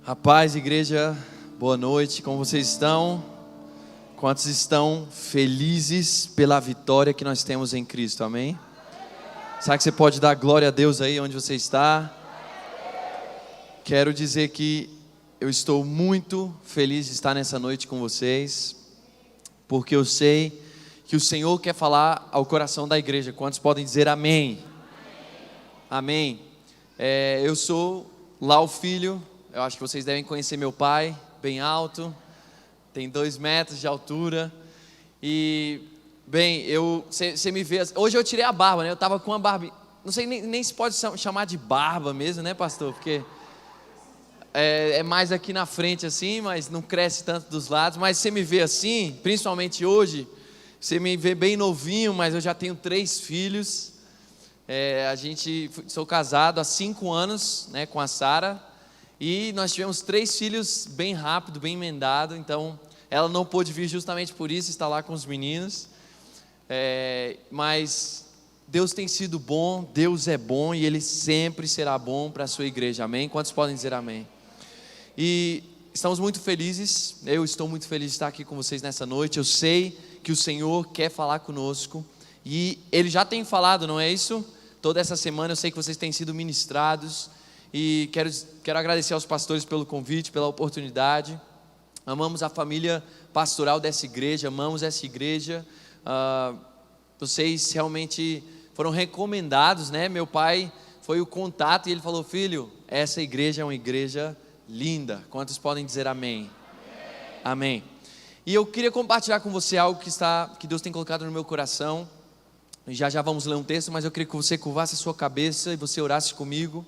A paz, igreja, boa noite, como vocês estão? Quantos estão felizes pela vitória que nós temos em Cristo, amém? Será que você pode dar glória a Deus aí onde você está? Quero dizer que eu estou muito feliz de estar nessa noite com vocês, porque eu sei que o Senhor quer falar ao coração da igreja. Quantos podem dizer amém? Amém. Eu sou lá o filho. Eu acho que vocês devem conhecer meu pai, bem alto, tem 2 metros de altura. E, bem, você me vê. Hoje eu tirei a barba, né? Eu estava com uma barba. Não sei nem se pode chamar de barba mesmo, né, pastor? Porque é mais aqui na frente assim, mas não cresce tanto dos lados. Mas você me vê assim, principalmente hoje, você me vê bem novinho, mas eu já tenho 3 filhos. Sou casado há 5 anos, né, com a Sara. E nós tivemos 3 filhos bem rápido, bem emendado. Então ela não pôde vir justamente por isso, está lá com os meninos. Mas Deus tem sido bom, Deus é bom e Ele sempre será bom para a sua igreja, amém? Quantos podem dizer amém? E estamos muito felizes, eu estou muito feliz de estar aqui com vocês nessa noite. Eu sei que o Senhor quer falar conosco e Ele já tem falado, não é isso? Toda essa semana eu sei que vocês têm sido ministrados. E quero agradecer aos pastores pelo convite, pela oportunidade. Amamos a família pastoral dessa igreja, amamos essa igreja. Vocês realmente foram recomendados, né? Meu pai foi o contato e ele falou: filho, essa igreja é uma igreja linda. Quantos podem dizer amém? Amém. E eu queria compartilhar com você algo que Deus tem colocado no meu coração. Já vamos ler um texto, mas eu queria que você curvasse a sua cabeça e você orasse comigo.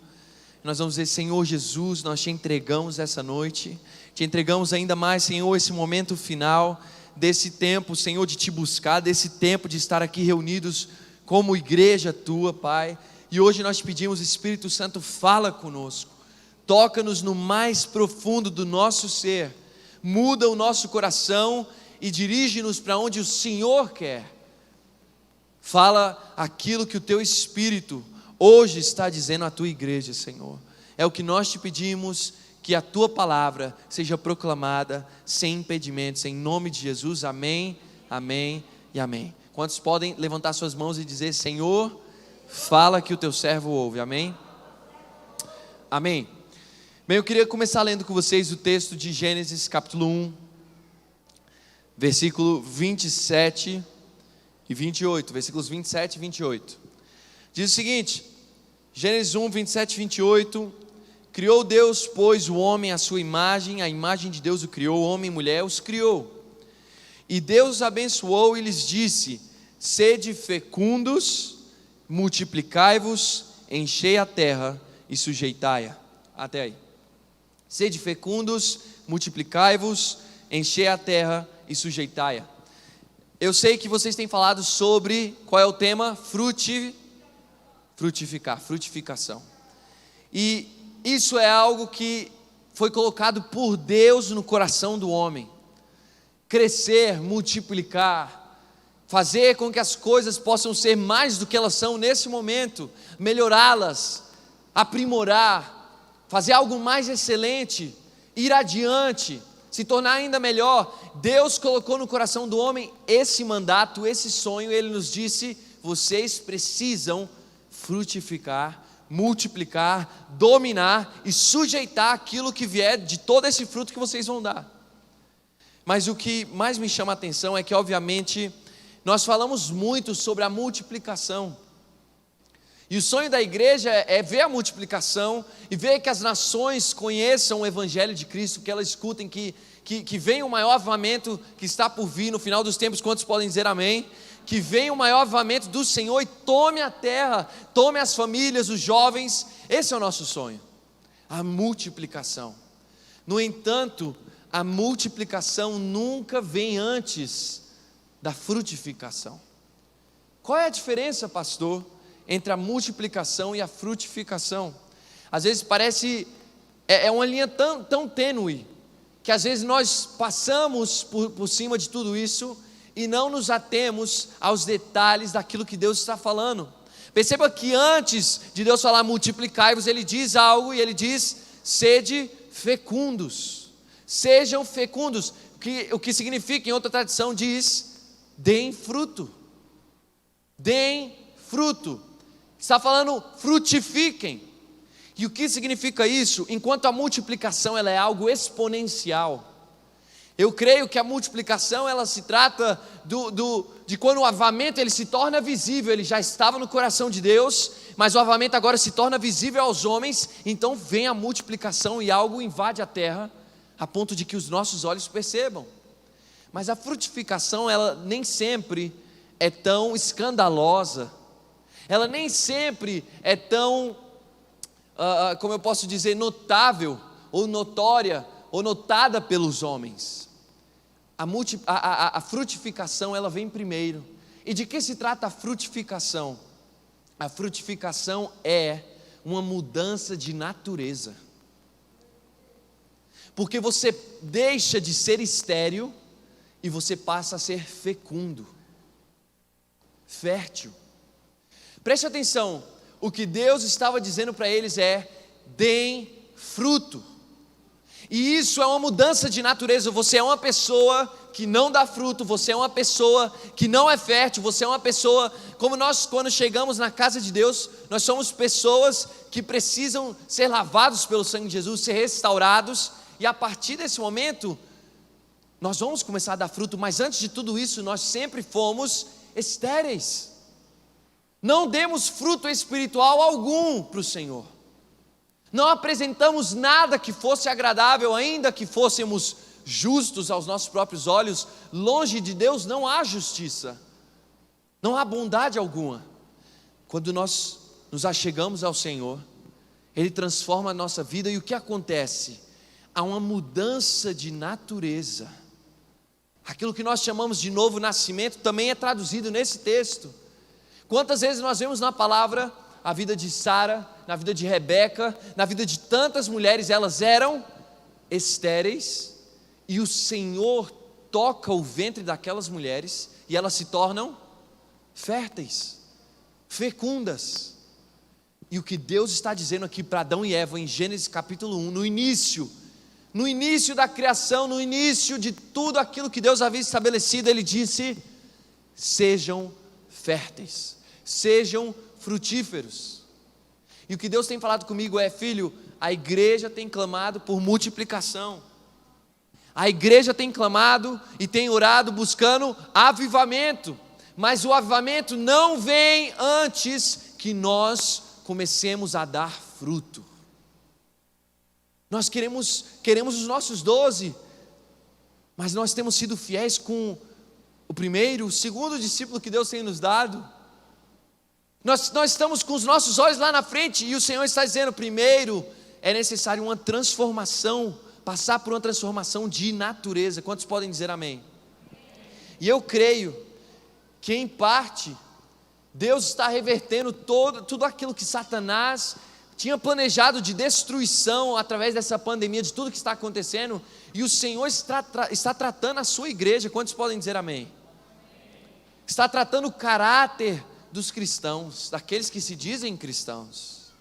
Nós vamos dizer: Senhor Jesus, nós te entregamos essa noite, te entregamos ainda mais, Senhor, esse momento final desse tempo, Senhor, de te buscar, desse tempo de estar aqui reunidos como igreja tua, Pai. E hoje nós te pedimos: Espírito Santo, fala conosco, toca-nos no mais profundo do nosso ser, muda o nosso coração e dirige-nos para onde o Senhor quer. Fala aquilo que o teu Espírito hoje está dizendo à tua igreja, Senhor. É o que nós te pedimos, que a tua palavra seja proclamada sem impedimentos, em nome de Jesus, amém, amém e amém. Quantos podem levantar suas mãos e dizer: Senhor, fala que o teu servo ouve, amém? Amém. Bem, eu queria começar lendo com vocês o texto de Gênesis capítulo 1, versículo 27 e 28, versículos 27 e 28. Diz o seguinte: Gênesis 1, 27 e 28. Criou Deus, pois, o homem à sua imagem, a imagem de Deus o criou, homem e mulher os criou. E Deus os abençoou e lhes disse: sede fecundos, multiplicai-vos, enchei a terra e sujeitai-a. Até aí. Sede fecundos, multiplicai-vos, enchei a terra e sujeitai-a. Eu sei que vocês têm falado sobre, qual é o tema? Frutificação. E isso é algo que foi colocado por Deus no coração do homem. Crescer, multiplicar, fazer com que as coisas possam ser mais do que elas são nesse momento, melhorá-las, aprimorar, fazer algo mais excelente, ir adiante, se tornar ainda melhor. Deus colocou no coração do homem esse mandato, esse sonho. Ele nos disse: vocês precisam frutificar, multiplicar, dominar e sujeitar aquilo que vier de todo esse fruto que vocês vão dar. Mas o que mais me chama a atenção é que, obviamente, nós falamos muito sobre a multiplicação. E o sonho da igreja é ver a multiplicação e ver que as nações conheçam o Evangelho de Cristo, que elas escutem que venha o maior avivamento que está por vir no final dos tempos. Quantos podem dizer amém? Que venha o maior avivamento do Senhor e tome a terra, tome as famílias, os jovens. Esse é o nosso sonho, a multiplicação. No entanto, a multiplicação nunca vem antes da frutificação. Qual é a diferença, pastor, entre a multiplicação e a frutificação? Às vezes parece, uma linha tão tênue, que às vezes nós passamos por cima de tudo isso e não nos atemos aos detalhes daquilo que Deus está falando. Perceba que antes de Deus falar multiplicai-vos, Ele diz algo, e Ele diz: sede fecundos. Sejam fecundos. O que significa, em outra tradição, diz: deem fruto. Deem fruto. Está falando, frutifiquem. E o que significa isso? Enquanto a multiplicação ela é algo exponencial, eu creio que a multiplicação ela se trata de quando o avamento ele se torna visível. Ele já estava no coração de Deus, mas o avamento agora se torna visível aos homens. Então vem a multiplicação e algo invade a terra, a ponto de que os nossos olhos percebam. Mas a frutificação ela nem sempre é tão escandalosa, ela nem sempre é tão, como eu posso dizer, notável, ou notória, ou notada pelos homens. A frutificação ela vem primeiro. E de que se trata a frutificação? A frutificação é uma mudança de natureza, porque você deixa de ser estéril e você passa a ser fecundo, fértil. Preste atenção, o que Deus estava dizendo para eles é: deem fruto. E isso é uma mudança de natureza. Você é uma pessoa que não dá fruto, você é uma pessoa que não é fértil, você é uma pessoa, como nós quando chegamos na casa de Deus, nós somos pessoas que precisam ser lavados pelo sangue de Jesus, ser restaurados, e a partir desse momento, nós vamos começar a dar fruto, mas antes de tudo isso, nós sempre fomos estéreis, não demos fruto espiritual algum para o Senhor. Não apresentamos nada que fosse agradável, ainda que fôssemos justos aos nossos próprios olhos. Longe de Deus não há justiça, não há bondade alguma. Quando nós nos achegamos ao Senhor, Ele transforma a nossa vida, e o que acontece? Há uma mudança de natureza. Aquilo que nós chamamos de novo nascimento também é traduzido nesse texto. Quantas vezes nós vemos na palavra a vida de Sara, na vida de Rebeca, na vida de tantas mulheres, elas eram estéreis, e o Senhor toca o ventre daquelas mulheres, e elas se tornam férteis, fecundas. E o que Deus está dizendo aqui para Adão e Eva, em Gênesis capítulo 1, no início da criação, no início de tudo aquilo que Deus havia estabelecido, Ele disse: sejam férteis, sejam frutíferos. E o que Deus tem falado comigo é: filho, a igreja tem clamado por multiplicação, a igreja tem clamado e tem orado buscando avivamento, mas o avivamento não vem antes que nós comecemos a dar fruto. Nós queremos os nossos 12, mas nós temos sido fiéis com o primeiro, o segundo discípulo que Deus tem nos dado. Nós estamos com os nossos olhos lá na frente, e o Senhor está dizendo: primeiro é necessário uma transformação, passar por uma transformação de natureza. Quantos podem dizer amém? E eu creio que em parte Deus está revertendo tudo aquilo que Satanás tinha planejado de destruição através dessa pandemia, de tudo que está acontecendo, e o Senhor está tratando a sua igreja. Quantos podem dizer amém? Está tratando o caráter dos cristãos, daqueles que se dizem cristãos,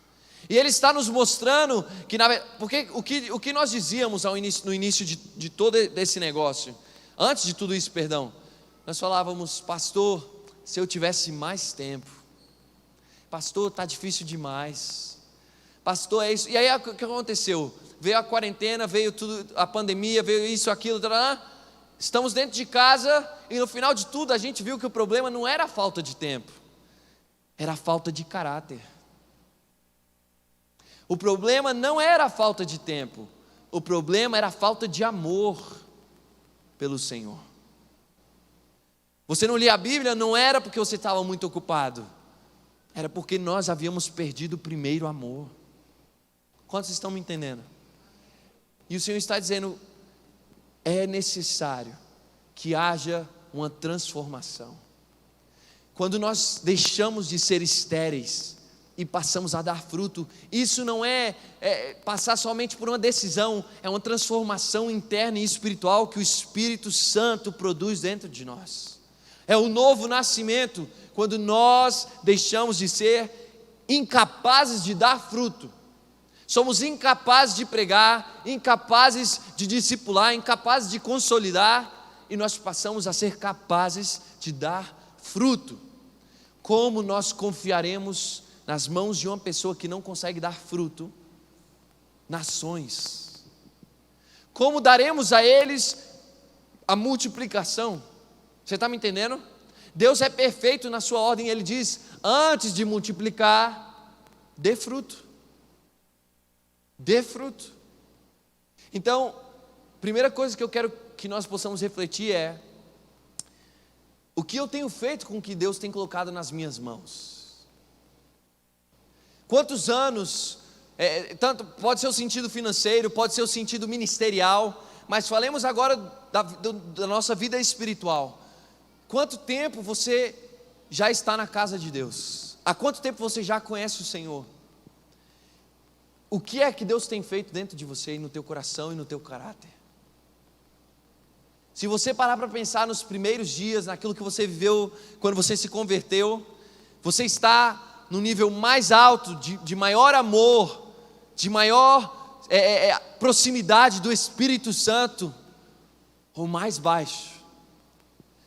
e Ele está nos mostrando que, porque o que nós dizíamos no início de todo esse negócio, antes de tudo isso, perdão, nós falávamos: pastor, se eu tivesse mais tempo, pastor, está difícil demais, pastor, é isso. E aí o que aconteceu? Veio a quarentena, veio tudo, a pandemia, veio isso, aquilo, estamos dentro de casa, e no final de tudo a gente viu que o problema não era a falta de tempo, era a falta de caráter. O problema não era a falta de tempo, o problema era a falta de amor pelo Senhor. Você não lia a Bíblia, não era porque você estava muito ocupado, era porque nós havíamos perdido o primeiro amor. Quantos estão me entendendo? E o Senhor está dizendo: é necessário que haja uma transformação. Quando nós deixamos de ser estéreis e passamos a dar fruto, isso não é passar somente por uma decisão, é uma transformação interna e espiritual que o Espírito Santo produz dentro de nós. É o novo nascimento, quando nós deixamos de ser incapazes de dar fruto. Somos incapazes de pregar, incapazes de discipular, incapazes de consolidar, e nós passamos a ser capazes de dar fruto. Como nós confiaremos nas mãos de uma pessoa que não consegue dar fruto? Nações. Como daremos a eles a multiplicação? Você está me entendendo? Deus é perfeito na sua ordem, Ele diz, antes de multiplicar, dê fruto. Dê fruto. Então, primeira coisa que eu quero que nós possamos refletir é: o que eu tenho feito com o que Deus tem colocado nas minhas mãos? Quantos anos, tanto pode ser o sentido financeiro, pode ser o sentido ministerial, mas falemos agora da nossa vida espiritual. Quanto tempo você já está na casa de Deus? Há quanto tempo você já conhece o Senhor? O que é que Deus tem feito dentro de você e no teu coração e no teu caráter? Se você parar para pensar nos primeiros dias, naquilo que você viveu quando você se converteu, você está no nível mais alto, de maior amor, de maior proximidade do Espírito Santo, ou mais baixo?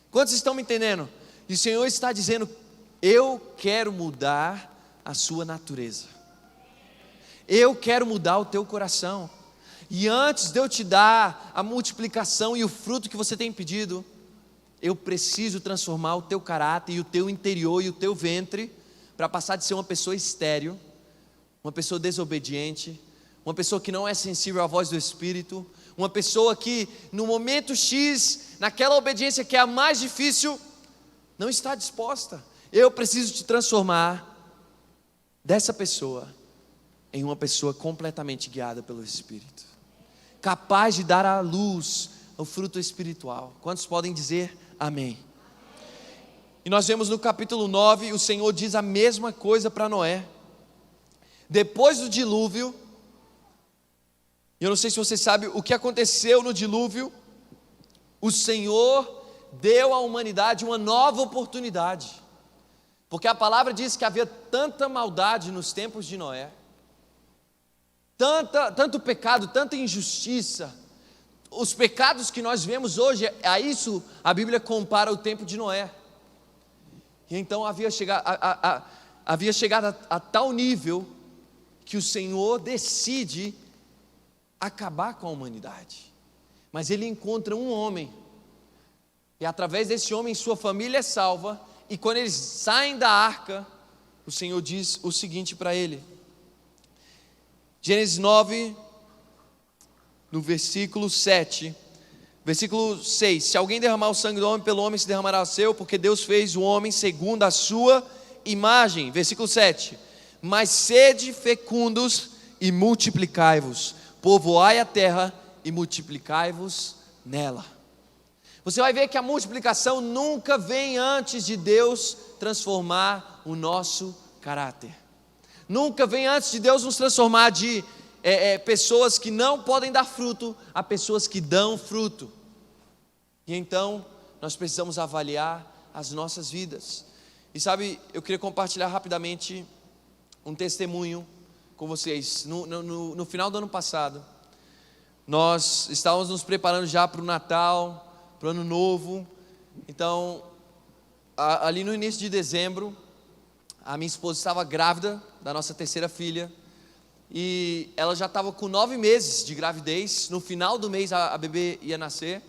Quantos estão me entendendo? E o Senhor está dizendo: eu quero mudar a sua natureza. Eu quero mudar o teu coração. E antes de eu te dar a multiplicação e o fruto que você tem pedido, eu preciso transformar o teu caráter e o teu interior e o teu ventre, para passar de ser uma pessoa estéril, uma pessoa desobediente, uma pessoa que não é sensível à voz do Espírito, uma pessoa que no momento X, naquela obediência que é a mais difícil, não está disposta. Eu preciso te transformar dessa pessoa em uma pessoa completamente guiada pelo Espírito, capaz de dar à luz o fruto espiritual. Quantos podem dizer amém? E nós vemos no capítulo 9, o Senhor diz a mesma coisa para Noé. Depois do dilúvio, eu não sei se você sabe o que aconteceu no dilúvio, o Senhor deu à humanidade uma nova oportunidade, porque a palavra diz que havia tanta maldade nos tempos de Noé, tanto pecado, tanta injustiça. Os pecados que nós vemos hoje, a isso a Bíblia compara o tempo de Noé. E então havia chegado a tal nível que o Senhor decide acabar com a humanidade. Mas Ele encontra um homem, e através desse homem sua família é salva. E quando eles saem da arca, o Senhor diz o seguinte para ele. Gênesis 9, no versículo 7, versículo 6: se alguém derramar o sangue do homem, pelo homem se derramará o seu, porque Deus fez o homem segundo a sua imagem. Versículo 7: mas sede fecundos e multiplicai-vos, povoai a terra e multiplicai-vos nela. Você vai ver que a multiplicação nunca vem antes de Deus transformar o nosso caráter. Nunca vem antes de Deus nos transformar de pessoas que não podem dar fruto a pessoas que dão fruto. E então nós precisamos avaliar as nossas vidas. E sabe, eu queria compartilhar rapidamente um testemunho com vocês. No final do ano passado, nós estávamos nos preparando já para o Natal, para o Ano Novo. Então, ali no início de dezembro, a minha esposa estava grávida da nossa terceira filha, e ela já estava com 9 meses de gravidez. No final do mês a bebê ia nascer,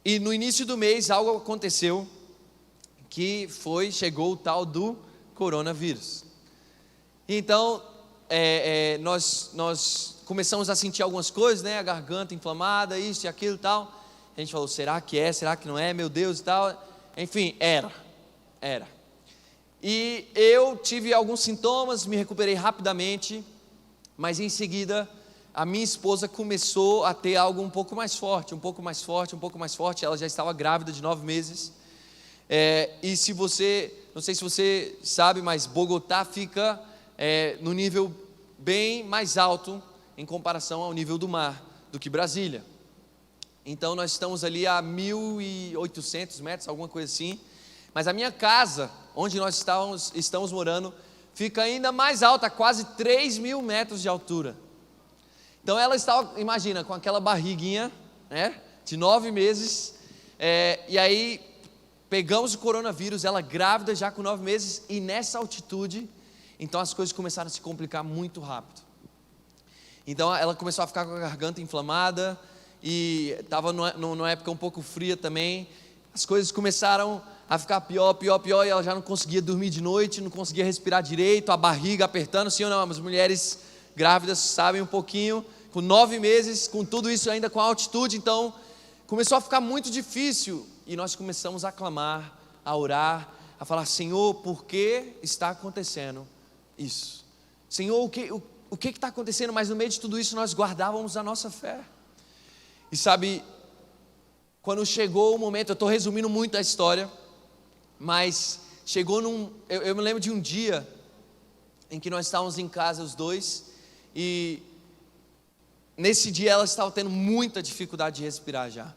e no início do mês algo aconteceu, chegou o tal do coronavírus. E então nós começamos a sentir algumas coisas, né? A garganta inflamada, isso e aquilo e tal. A gente falou: será que é, será que não é, meu Deus e tal. Enfim, era. E eu tive alguns sintomas, me recuperei rapidamente, mas em seguida a minha esposa começou a ter algo um pouco mais forte. Ela já estava grávida de 9 meses. E não sei se você sabe, mas Bogotá fica no nível bem mais alto em comparação ao nível do mar do que Brasília. Então nós estamos ali a 1.800 metros, alguma coisa assim. Mas a minha casa, onde nós estamos morando, fica ainda mais alta, quase 3.000 metros de altura. Então ela estava, imagina, com aquela barriguinha, né, de 9 meses, e aí pegamos o coronavírus, ela grávida já com 9 meses, e nessa altitude, então as coisas começaram a se complicar muito rápido. Então ela começou a ficar com a garganta inflamada, e estava numa época um pouco fria também. As coisas começaram a ficar pior, e ela já não conseguia dormir de noite, não conseguia respirar direito, a barriga apertando, sim ou não? As mulheres grávidas sabem um pouquinho, com 9 meses, com tudo isso ainda com altitude, então começou a ficar muito difícil, e nós começamos a clamar, a orar, a falar: Senhor, por que está acontecendo isso? Senhor, o que está acontecendo? Mas no meio de tudo isso nós guardávamos a nossa fé. E sabe, quando chegou o momento, eu estou resumindo muito a história, mas chegou eu me lembro de um dia em que nós estávamos em casa os dois, e nesse dia ela estava tendo muita dificuldade de respirar já,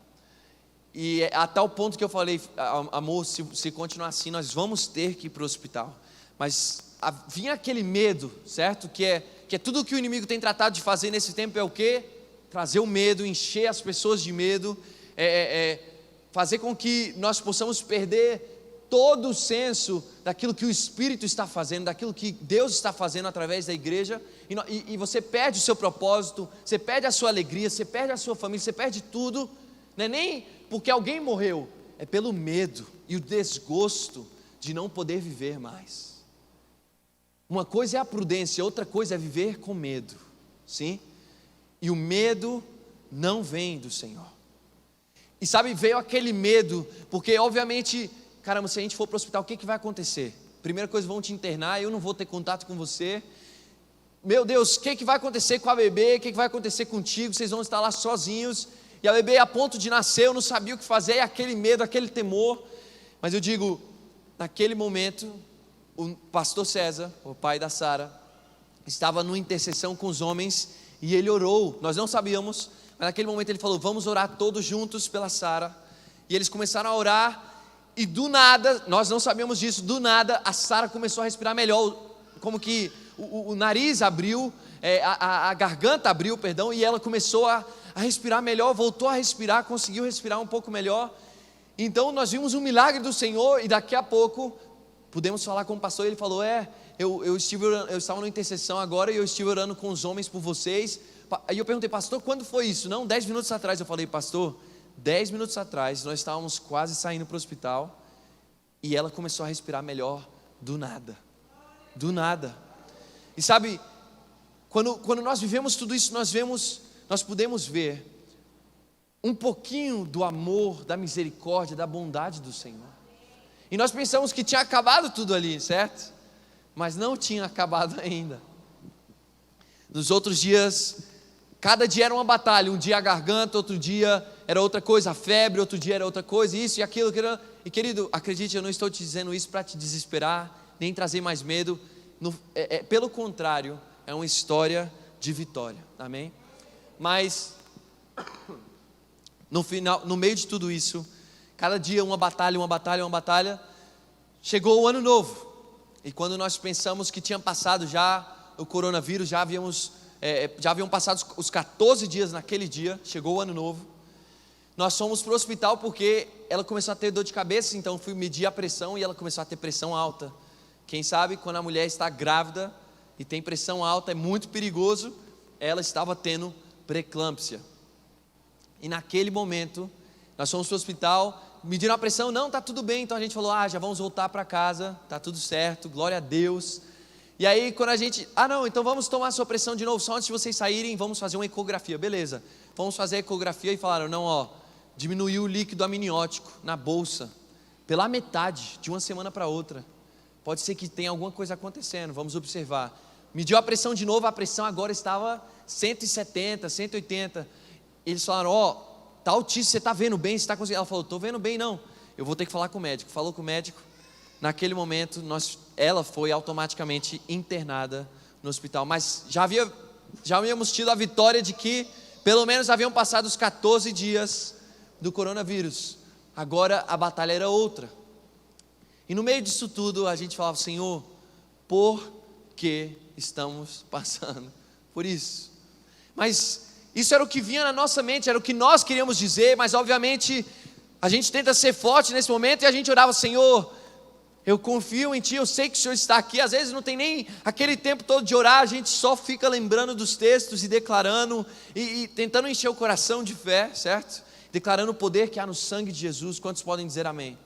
e a tal ponto que eu falei: amor, se continuar assim nós vamos ter que ir para o hospital. Mas vinha aquele medo, certo? Que é tudo que o inimigo tem tratado de fazer nesse tempo, é o quê? Trazer o medo, encher as pessoas de medo, fazer com que nós possamos perder todo o senso daquilo que o Espírito está fazendo, daquilo que Deus está fazendo através da igreja, e você perde o seu propósito, você perde a sua alegria, você perde a sua família, você perde tudo. Não é nem porque alguém morreu, é pelo medo e o desgosto de não poder viver mais. Uma coisa é a prudência, outra coisa é viver com medo, sim? E o medo não vem do Senhor. E sabe, veio aquele medo, porque obviamente, caramba, se a gente for para o hospital, o que vai acontecer? Primeira coisa, vão te internar, eu não vou ter contato com você. Meu Deus, o que vai acontecer com a bebê? O que vai acontecer contigo? Vocês vão estar lá sozinhos, e a bebê a ponto de nascer, eu não sabia o que fazer, e aquele medo, aquele temor. Mas eu digo, naquele momento, o pastor César, o pai da Sara, estava numa intercessão com os homens, e ele orou. Nós não sabíamos, mas naquele momento ele falou: vamos orar todos juntos pela Sara. E eles começaram a orar, e do nada, nós não sabíamos disso, do nada a Sara começou a respirar melhor, como que o nariz abriu, a garganta abriu, perdão, e ela começou a respirar melhor, voltou a respirar, conseguiu respirar um pouco melhor. Então nós vimos um milagre do Senhor, e daqui a pouco pudemos falar com o pastor, e ele falou: eu estava numa intercessão agora, e eu estive orando com os homens por vocês. Aí eu perguntei: pastor, quando foi isso? Não, 10 minutos atrás. Eu falei: pastor, 10 minutos atrás nós estávamos quase saindo para o hospital, e ela começou a respirar melhor, do nada. E sabe, quando nós vivemos tudo isso, nós podemos ver um pouquinho do amor, da misericórdia, da bondade do Senhor. E nós pensamos que tinha acabado tudo ali, certo? Mas não tinha acabado ainda. Nos outros dias, cada dia era uma batalha. Um dia a garganta, outro dia era outra coisa, a febre, outro dia era outra coisa, isso e aquilo. E querido, acredite, eu não estou te dizendo isso para te desesperar, nem trazer mais medo. Pelo contrário, é uma história de vitória, amém? Mas no final, no meio de tudo isso, cada dia uma batalha, chegou o ano novo. E quando nós pensamos que tinha passado já o coronavírus, já haviam passado os 14 dias naquele dia, chegou o ano novo. Nós fomos para o hospital porque ela começou a ter dor de cabeça, então fui medir a pressão e ela começou a ter pressão alta. Quem sabe quando a mulher está grávida e tem pressão alta, é muito perigoso. Ela estava tendo pré-eclâmpsia. E naquele momento, nós fomos para o hospital, mediram a pressão, não, está tudo bem. Então a gente falou: já vamos voltar para casa, está tudo certo, glória a Deus. E aí quando a gente, não, então vamos tomar a sua pressão de novo, só antes de vocês saírem, vamos fazer uma ecografia. Beleza, vamos fazer a ecografia, e falaram: não, diminuiu o líquido amniótico na bolsa, pela metade, de uma semana para outra. Pode ser que tenha alguma coisa acontecendo, vamos observar. Mediu a pressão de novo, a pressão agora estava 170, 180. Eles falaram: está altíssimo, você está vendo bem, você está conseguindo? Ela falou: estou vendo bem, não, eu vou ter que falar com o médico. Falou com o médico. Naquele momento, ela foi automaticamente internada no hospital. Mas já havíamos tido a vitória de que pelo menos haviam passado os 14 dias do coronavírus. Agora a batalha era outra. E no meio disso tudo a gente falava: Senhor, por que estamos passando por isso. Mas isso era o que vinha na nossa mente, era o que nós queríamos dizer, mas obviamente a gente tenta ser forte nesse momento e a gente orava: Senhor, eu confio em Ti, eu sei que o Senhor está aqui. Às vezes não tem nem aquele tempo todo de orar, a gente só fica lembrando dos textos e declarando e tentando encher o coração de fé, certo? Declarando o poder que há no sangue de Jesus. Quantos podem dizer amém?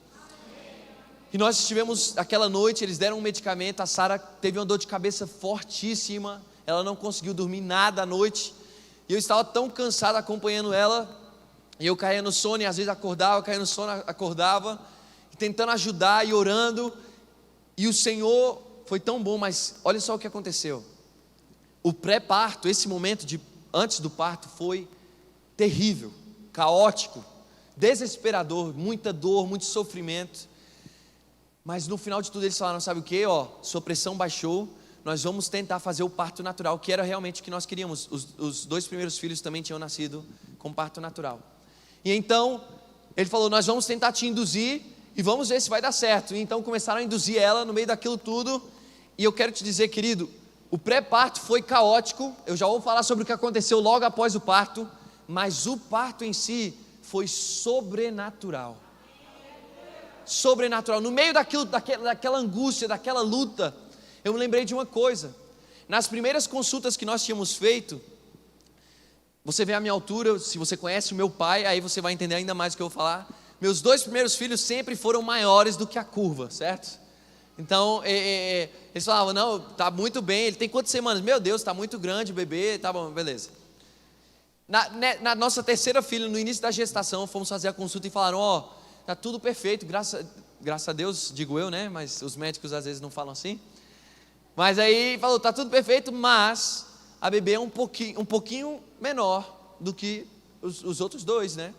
E nós estivemos aquela noite, eles deram um medicamento, a Sara teve uma dor de cabeça fortíssima, ela não conseguiu dormir nada à noite, e eu estava tão cansado acompanhando ela, e eu caía no sono, e às vezes acordava, caía no sono, acordava, tentando ajudar e orando, e o Senhor foi tão bom. Mas olha só o que aconteceu, o pré-parto, esse momento antes do parto foi terrível, caótico, desesperador, muita dor, muito sofrimento. Mas no final de tudo eles falaram: sabe o que? Sua pressão baixou, nós vamos tentar fazer o parto natural, que era realmente o que nós queríamos. Os 2 primeiros filhos também tinham nascido com parto natural. E então ele falou: nós vamos tentar te induzir e vamos ver se vai dar certo. E então começaram a induzir ela no meio daquilo tudo. E eu quero te dizer, querido, o pré-parto foi caótico. Eu já vou falar sobre o que aconteceu logo após o parto, mas o parto em si foi sobrenatural. Sobrenatural. No meio daquela angústia, daquela luta, eu me lembrei de uma coisa. Nas primeiras consultas que nós tínhamos feito, você vê a minha altura, se você conhece o meu pai, aí você vai entender ainda mais o que eu vou falar. Meus 2 primeiros filhos sempre foram maiores do que a curva, certo? Então, eles falavam: não, tá muito bem, ele tem quantas semanas? Meu Deus, tá muito grande o bebê, tá bom, beleza. Na nossa terceira filha, no início da gestação, fomos fazer a consulta e falaram: tá tudo perfeito, graças a Deus, digo eu, né? Mas os médicos às vezes não falam assim. Mas aí falou: tá tudo perfeito, mas a bebê é um pouquinho menor do que os outros 2, né?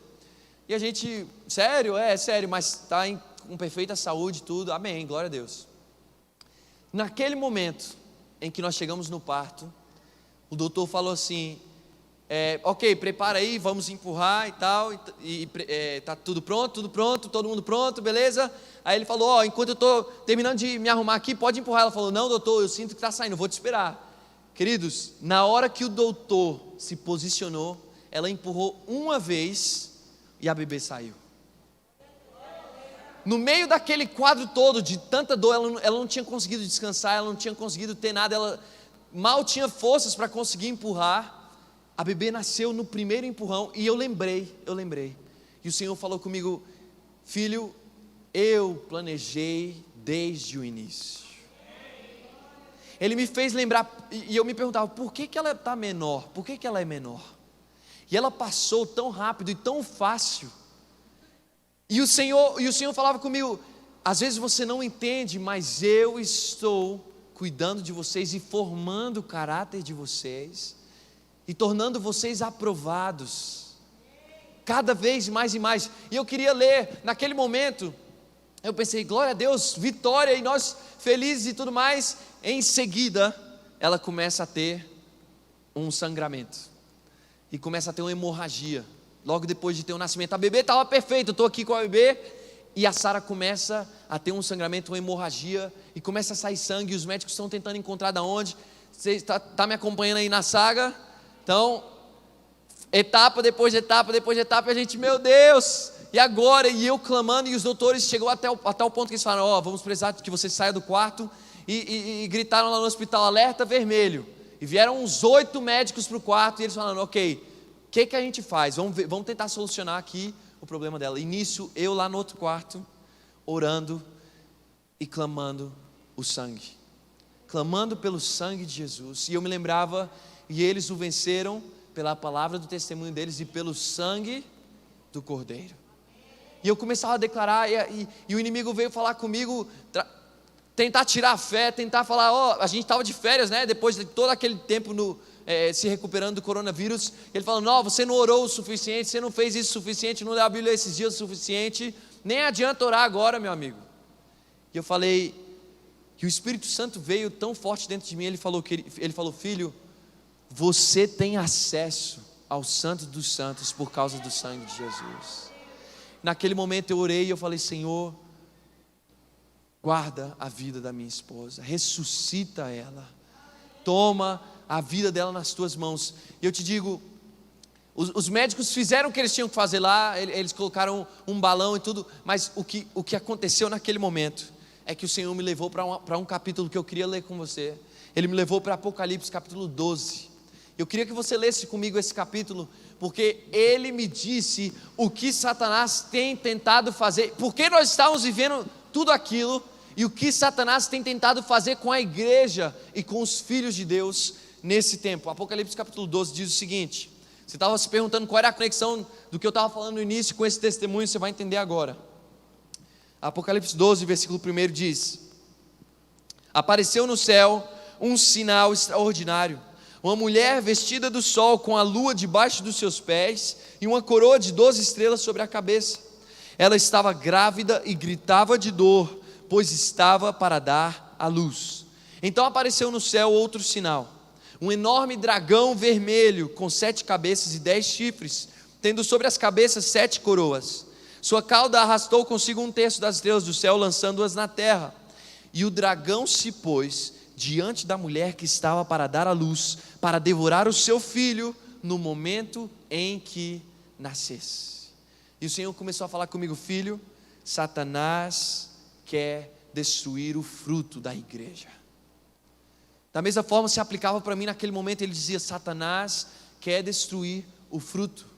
E a gente: sério? Sério, mas está com perfeita saúde, tudo, amém, glória a Deus. Naquele momento em que nós chegamos no parto, o doutor falou assim: ok, prepara aí, vamos empurrar e tal, tá tudo pronto, todo mundo pronto, beleza? Aí ele falou: enquanto eu estou terminando de me arrumar aqui, pode empurrar. Ela falou: não, doutor, eu sinto que está saindo, vou te esperar. Queridos, na hora que o doutor se posicionou, ela empurrou uma vez e a bebê saiu. No meio daquele quadro todo de tanta dor, ela não tinha conseguido descansar, ela não tinha conseguido ter nada, ela mal tinha forças para conseguir empurrar. A bebê nasceu no primeiro empurrão. E eu lembrei, e o Senhor falou comigo: filho, eu planejei desde o início. Ele me fez lembrar, e eu me perguntava: por que ela está menor? Por que ela é menor? E ela passou tão rápido e tão fácil. E o Senhor falava comigo: às vezes você não entende, mas eu estou cuidando de vocês e formando o caráter de vocês e tornando vocês aprovados cada vez mais e mais. E eu queria ler, naquele momento eu pensei: glória a Deus, vitória, e nós felizes e tudo mais. Em seguida ela começa a ter um sangramento e começa a ter uma hemorragia. Logo depois de ter um nascimento, a bebê estava perfeita, eu estou aqui com a bebê, e a Sara começa a ter um sangramento, uma hemorragia, e começa a sair sangue, e os médicos estão tentando encontrar de onde. Você está me acompanhando aí na saga? Então, etapa depois de etapa, e a gente: meu Deus, e agora? E eu clamando, e os doutores chegou até o ponto que eles falaram: vamos precisar que você saia do quarto, e gritaram lá no hospital: alerta vermelho. E vieram uns 8 médicos para o quarto, e eles falaram: ok, o que a gente faz? Vamos tentar solucionar aqui o problema dela. E nisso, eu lá no outro quarto, orando e clamando o sangue, clamando pelo sangue de Jesus. E eu me lembrava: e eles o venceram pela palavra do testemunho deles e pelo sangue do Cordeiro. E eu começava a declarar, e o inimigo veio falar comigo, tentar tirar a fé, tentar falar: a gente estava de férias, né? Depois de todo aquele tempo se recuperando do coronavírus. Ele falou: não, você não orou o suficiente, você não fez isso o suficiente, não leu a Bíblia esses dias o suficiente, nem adianta orar agora, meu amigo. E eu falei, que o Espírito Santo veio tão forte dentro de mim. Ele falou: filho, você tem acesso ao Santo dos Santos por causa do sangue de Jesus. Naquele momento eu orei e eu falei: Senhor, guarda a vida da minha esposa, ressuscita ela, Toma a vida dela nas tuas mãos. E eu te digo, os médicos fizeram o que eles tinham que fazer lá, eles colocaram um balão e tudo, mas o que aconteceu naquele momento é que o Senhor me levou para um capítulo que eu queria ler com você. Ele me levou para Apocalipse capítulo 12. Eu queria que você lesse comigo esse capítulo, porque ele me disse o que Satanás tem tentado fazer, porque nós estávamos vivendo tudo aquilo, e o que Satanás tem tentado fazer com a igreja e com os filhos de Deus nesse tempo. Apocalipse capítulo 12 diz o seguinte: você estava se perguntando qual era a conexão do que eu estava falando no início com esse testemunho, você vai entender agora. Apocalipse 12, versículo 1 diz: apareceu no céu um sinal extraordinário, uma mulher vestida do sol, com a lua debaixo dos seus pés, e uma coroa de 12 estrelas sobre a cabeça. Ela estava grávida e gritava de dor, pois estava para dar à luz. Então apareceu no céu outro sinal, um enorme dragão vermelho, com 7 cabeças e 10 chifres, tendo sobre as cabeças 7 coroas. Sua cauda arrastou consigo 1/3 das estrelas do céu, lançando-as na terra. E o dragão se pôs diante da mulher que estava para dar à luz, para devorar o seu filho no momento em que nascesse. E o Senhor começou a falar comigo: filho, Satanás quer destruir o fruto da igreja. Da mesma forma se aplicava para mim naquele momento. Ele dizia: Satanás quer destruir o fruto.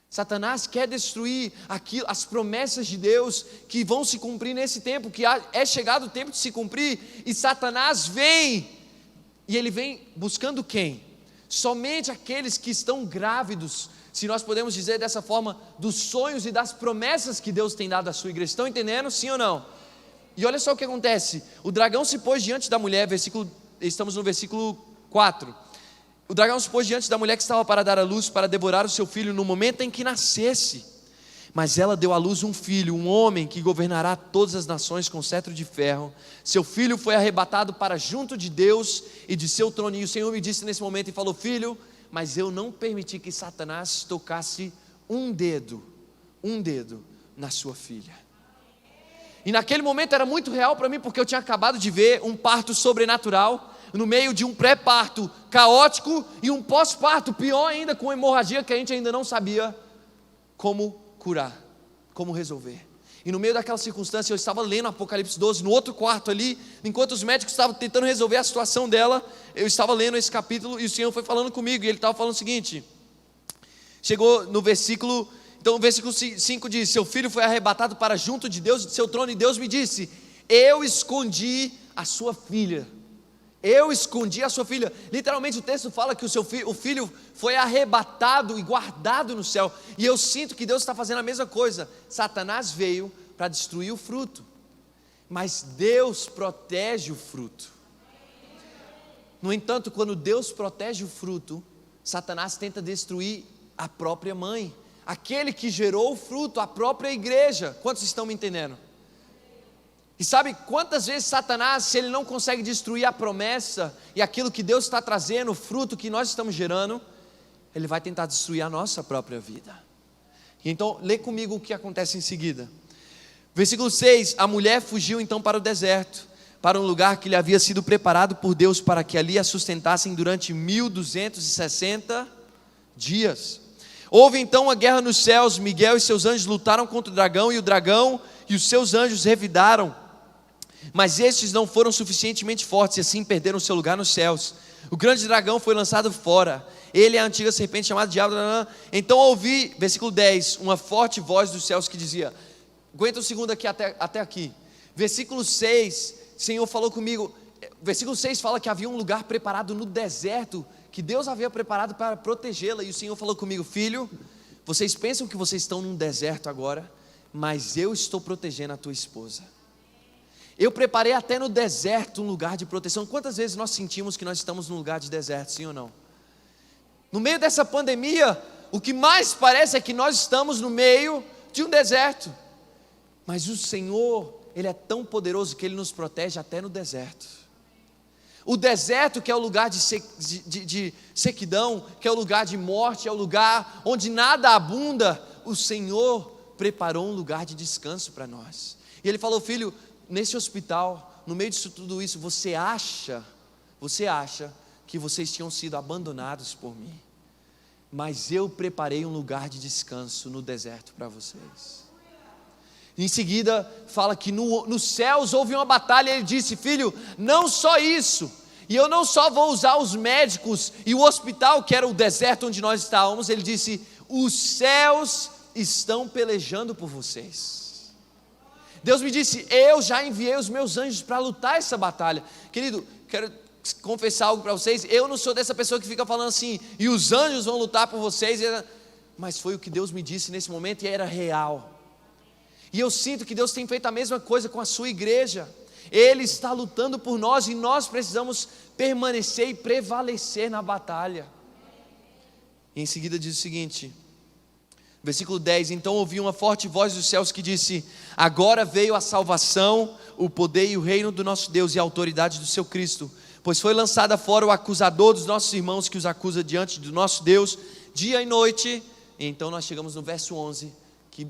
Satanás quer destruir as promessas de Deus que vão se cumprir nesse tempo, que é chegado o tempo de se cumprir. E Satanás vem, e ele vem buscando quem? Somente aqueles que estão grávidos, se nós podemos dizer dessa forma, dos sonhos e das promessas que Deus tem dado à sua igreja. Estão entendendo? Sim ou não? E olha só o que acontece: o dragão se pôs diante da mulher, estamos no versículo 4. O dragão se pôs diante da mulher que estava para dar à luz, para devorar o seu filho no momento em que nascesse. Mas ela deu à luz um filho, um homem que governará todas as nações com cetro de ferro. Seu filho foi arrebatado para junto de Deus e de seu trono. E o Senhor me disse nesse momento e falou: filho, mas eu não permiti que Satanás tocasse um dedo na sua filha. E naquele momento era muito real para mim, porque eu tinha acabado de ver um parto sobrenatural, no meio de um pré-parto caótico e um pós-parto pior ainda, com hemorragia que a gente ainda não sabia como curar, como resolver. E no meio daquela circunstância eu estava lendo Apocalipse 12 no outro quarto ali, enquanto os médicos estavam tentando resolver a situação dela. Eu estava lendo esse capítulo e o Senhor foi falando comigo, e Ele estava falando o seguinte. Chegou no versículo, então o versículo 5 diz: seu filho foi arrebatado para junto de Deus e de seu trono, e Deus me disse: eu escondi a sua filha. Eu escondi a sua filha. Literalmente o texto fala que o filho foi arrebatado e guardado no céu. E eu sinto que Deus está fazendo a mesma coisa. Satanás veio para destruir o fruto, mas Deus protege o fruto. No entanto, quando Deus protege o fruto, Satanás tenta destruir a própria mãe, aquele que gerou o fruto, a própria igreja. Quantos estão me entendendo? E sabe quantas vezes Satanás, se ele não consegue destruir a promessa e aquilo que Deus está trazendo, o fruto que nós estamos gerando, ele vai tentar destruir a nossa própria vida. Então, lê comigo o que acontece em seguida. Versículo 6: a mulher fugiu então para o deserto, para um lugar que lhe havia sido preparado por Deus, para que ali a sustentassem durante 1260 dias. Houve então uma guerra nos céus. Miguel e seus anjos lutaram contra o dragão e os seus anjos revidaram. Mas estes não foram suficientemente fortes, e assim perderam seu lugar nos céus. O grande dragão foi lançado fora, ele é a antiga serpente chamada Diabo. Então ouvi, versículo 10, uma forte voz dos céus que dizia, aguenta um segundo aqui até aqui. Versículo 6, o Senhor falou comigo. Versículo 6 fala que havia um lugar preparado no deserto, que Deus havia preparado para protegê-la. E o Senhor falou comigo: filho, vocês pensam que vocês estão num deserto agora, mas eu estou protegendo a tua esposa. Eu preparei até no deserto um lugar de proteção. Quantas vezes nós sentimos que nós estamos num lugar de deserto, sim ou não? No meio dessa pandemia, o que mais parece é que nós estamos no meio de um deserto. Mas o Senhor, Ele é tão poderoso que Ele nos protege até no deserto. O deserto, que é o lugar de sequidão, que é o lugar de morte, é o lugar onde nada abunda, o Senhor preparou um lugar de descanso para nós. E Ele falou: filho, nesse hospital, no meio disso tudo isso, você acha que vocês tinham sido abandonados por mim, mas eu preparei um lugar de descanso no deserto para vocês. Em seguida, fala que nos céus houve uma batalha. Ele disse: filho, não só isso, e eu não só vou usar os médicos e o hospital, que era o deserto onde nós estávamos. Ele disse: os céus estão pelejando por vocês. Deus me disse: eu já enviei os meus anjos para lutar essa batalha. Querido, quero confessar algo para vocês. Eu não sou dessa pessoa que fica falando assim, e os anjos vão lutar por vocês, mas foi o que Deus me disse nesse momento e era real. E eu sinto que Deus tem feito a mesma coisa com a sua igreja. Ele está lutando por nós e nós precisamos permanecer e prevalecer na batalha. E em seguida diz o seguinte, versículo 10: então ouvi uma forte voz dos céus que disse: agora veio a salvação, o poder e o reino do nosso Deus e a autoridade do seu Cristo, pois foi lançada fora o acusador dos nossos irmãos, que os acusa diante do nosso Deus dia e noite. E então nós chegamos no verso 11, que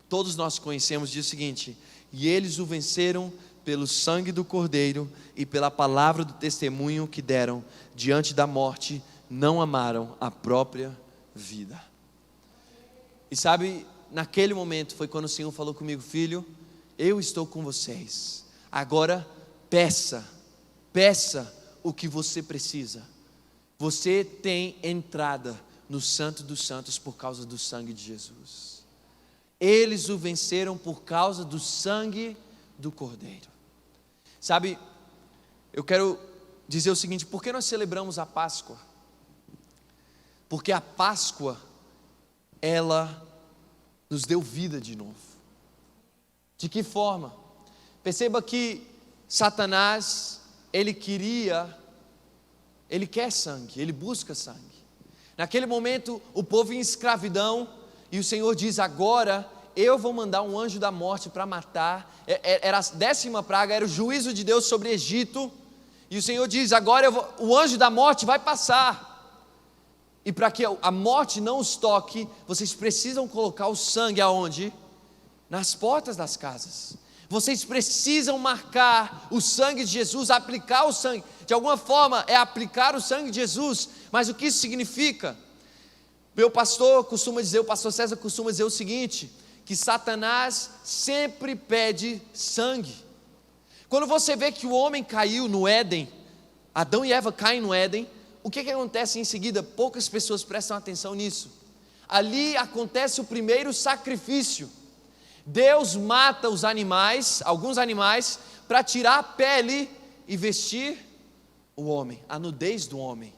todos nós conhecemos. Diz o seguinte: e eles o venceram pelo sangue do Cordeiro e pela palavra do testemunho que deram, diante da morte não amaram a própria vida. E sabe, naquele momento foi quando o Senhor falou comigo: filho, eu estou com vocês, agora peça o que você precisa. Você tem entrada no Santo dos Santos por causa do sangue de Jesus. Eles o venceram por causa do sangue do Cordeiro. Sabe, eu quero dizer o seguinte: por que nós celebramos a Páscoa? Porque a Páscoa, ela nos deu vida de novo. De que forma? Perceba que Satanás, ele quer sangue, ele busca sangue. Naquele momento, o povo em escravidão, e o Senhor diz: agora eu vou mandar um anjo da morte para matar. Era a 10ª praga, era o juízo de Deus sobre o Egito. E o Senhor diz: agora o anjo da morte vai passar. E para que a morte não os toque, vocês precisam colocar o sangue aonde? Nas portas das casas. Vocês precisam marcar o sangue de Jesus, aplicar o sangue. De alguma forma é aplicar o sangue de Jesus. Mas o que isso significa? O pastor César costuma dizer o seguinte: que Satanás sempre pede sangue. Quando você vê que o homem caiu no Éden, Adão e Eva caem no Éden, o que acontece em seguida? Poucas pessoas prestam atenção nisso. Ali acontece o primeiro sacrifício. Deus mata os animais, alguns animais, para tirar a pele e vestir o homem, a nudez do homem.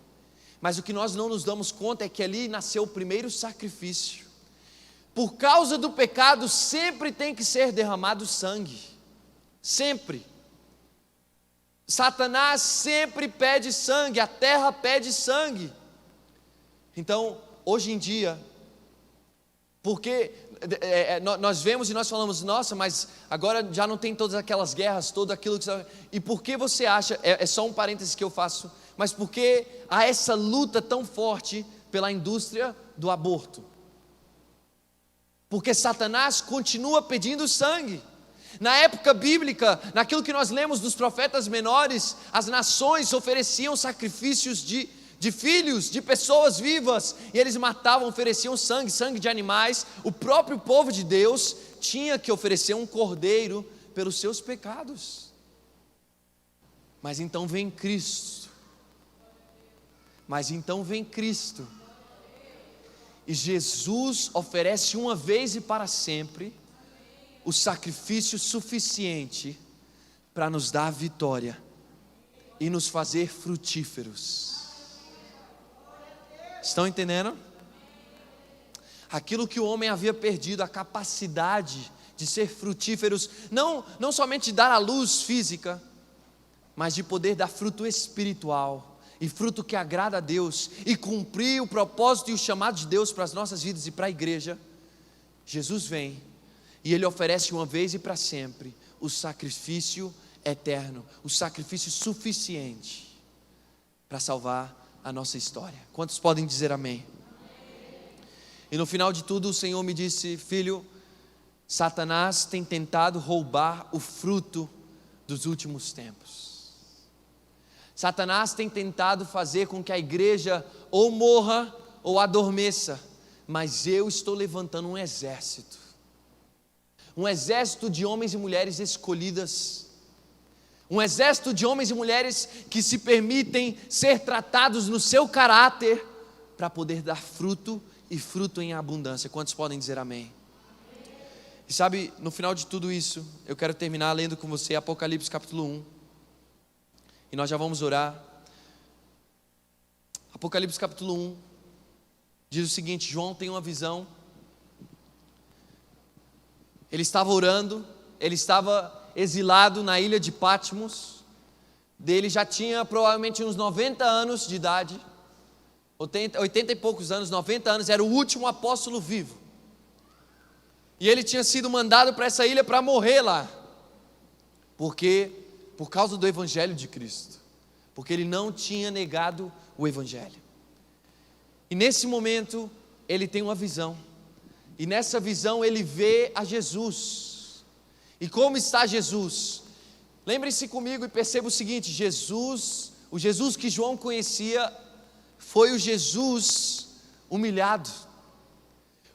Mas o que nós não nos damos conta é que ali nasceu o primeiro sacrifício. Por causa do pecado sempre tem que ser derramado sangue, sempre. Satanás sempre pede sangue, a terra pede sangue. Então, hoje em dia, porque nós vemos e nós falamos: nossa, mas agora já não tem todas aquelas guerras, tudo aquilo que... E por que você acha, é só um parêntese que eu faço, mas por que há essa luta tão forte pela indústria do aborto? Porque Satanás continua pedindo sangue. Na época bíblica, naquilo que nós lemos dos profetas menores, as nações ofereciam sacrifícios de filhos, de pessoas vivas, e eles matavam, ofereciam sangue de animais. O próprio povo de Deus tinha que oferecer um cordeiro pelos seus pecados. Mas então vem Cristo. E Jesus oferece uma vez e para sempre o sacrifício suficiente para nos dar a vitória e nos fazer frutíferos. Estão entendendo? Aquilo que o homem havia perdido, a capacidade de ser frutíferos, não somente de dar a luz física, mas de poder dar fruto espiritual, e fruto que agrada a Deus, e cumprir o propósito e o chamado de Deus para as nossas vidas e para a igreja. Jesus vem, e Ele oferece uma vez e para sempre o sacrifício eterno, o sacrifício suficiente para salvar a nossa história. Quantos podem dizer amém? E no final de tudo o Senhor me disse: filho, Satanás tem tentado roubar o fruto dos últimos tempos. Satanás tem tentado fazer com que a igreja ou morra ou adormeça, mas eu estou levantando um exército de homens e mulheres escolhidas, um exército de homens e mulheres que se permitem ser tratados no seu caráter, para poder dar fruto e fruto em abundância. Quantos podem dizer amém? E sabe, no final de tudo isso, eu quero terminar lendo com você Apocalipse capítulo 1, e nós já vamos orar. Apocalipse capítulo 1, diz o seguinte: João tem uma visão, ele estava orando, ele estava exilado na ilha de Patmos, dele já tinha provavelmente uns 90 anos de idade, 80 e poucos anos, 90 anos, era o último apóstolo vivo, e ele tinha sido mandado para essa ilha para morrer lá, porque por causa do evangelho de Cristo, porque ele não tinha negado o evangelho. E nesse momento ele tem uma visão, e nessa visão ele vê a Jesus. E como está Jesus? Lembre-se comigo e perceba o seguinte: Jesus, o Jesus que João conhecia, foi o Jesus humilhado,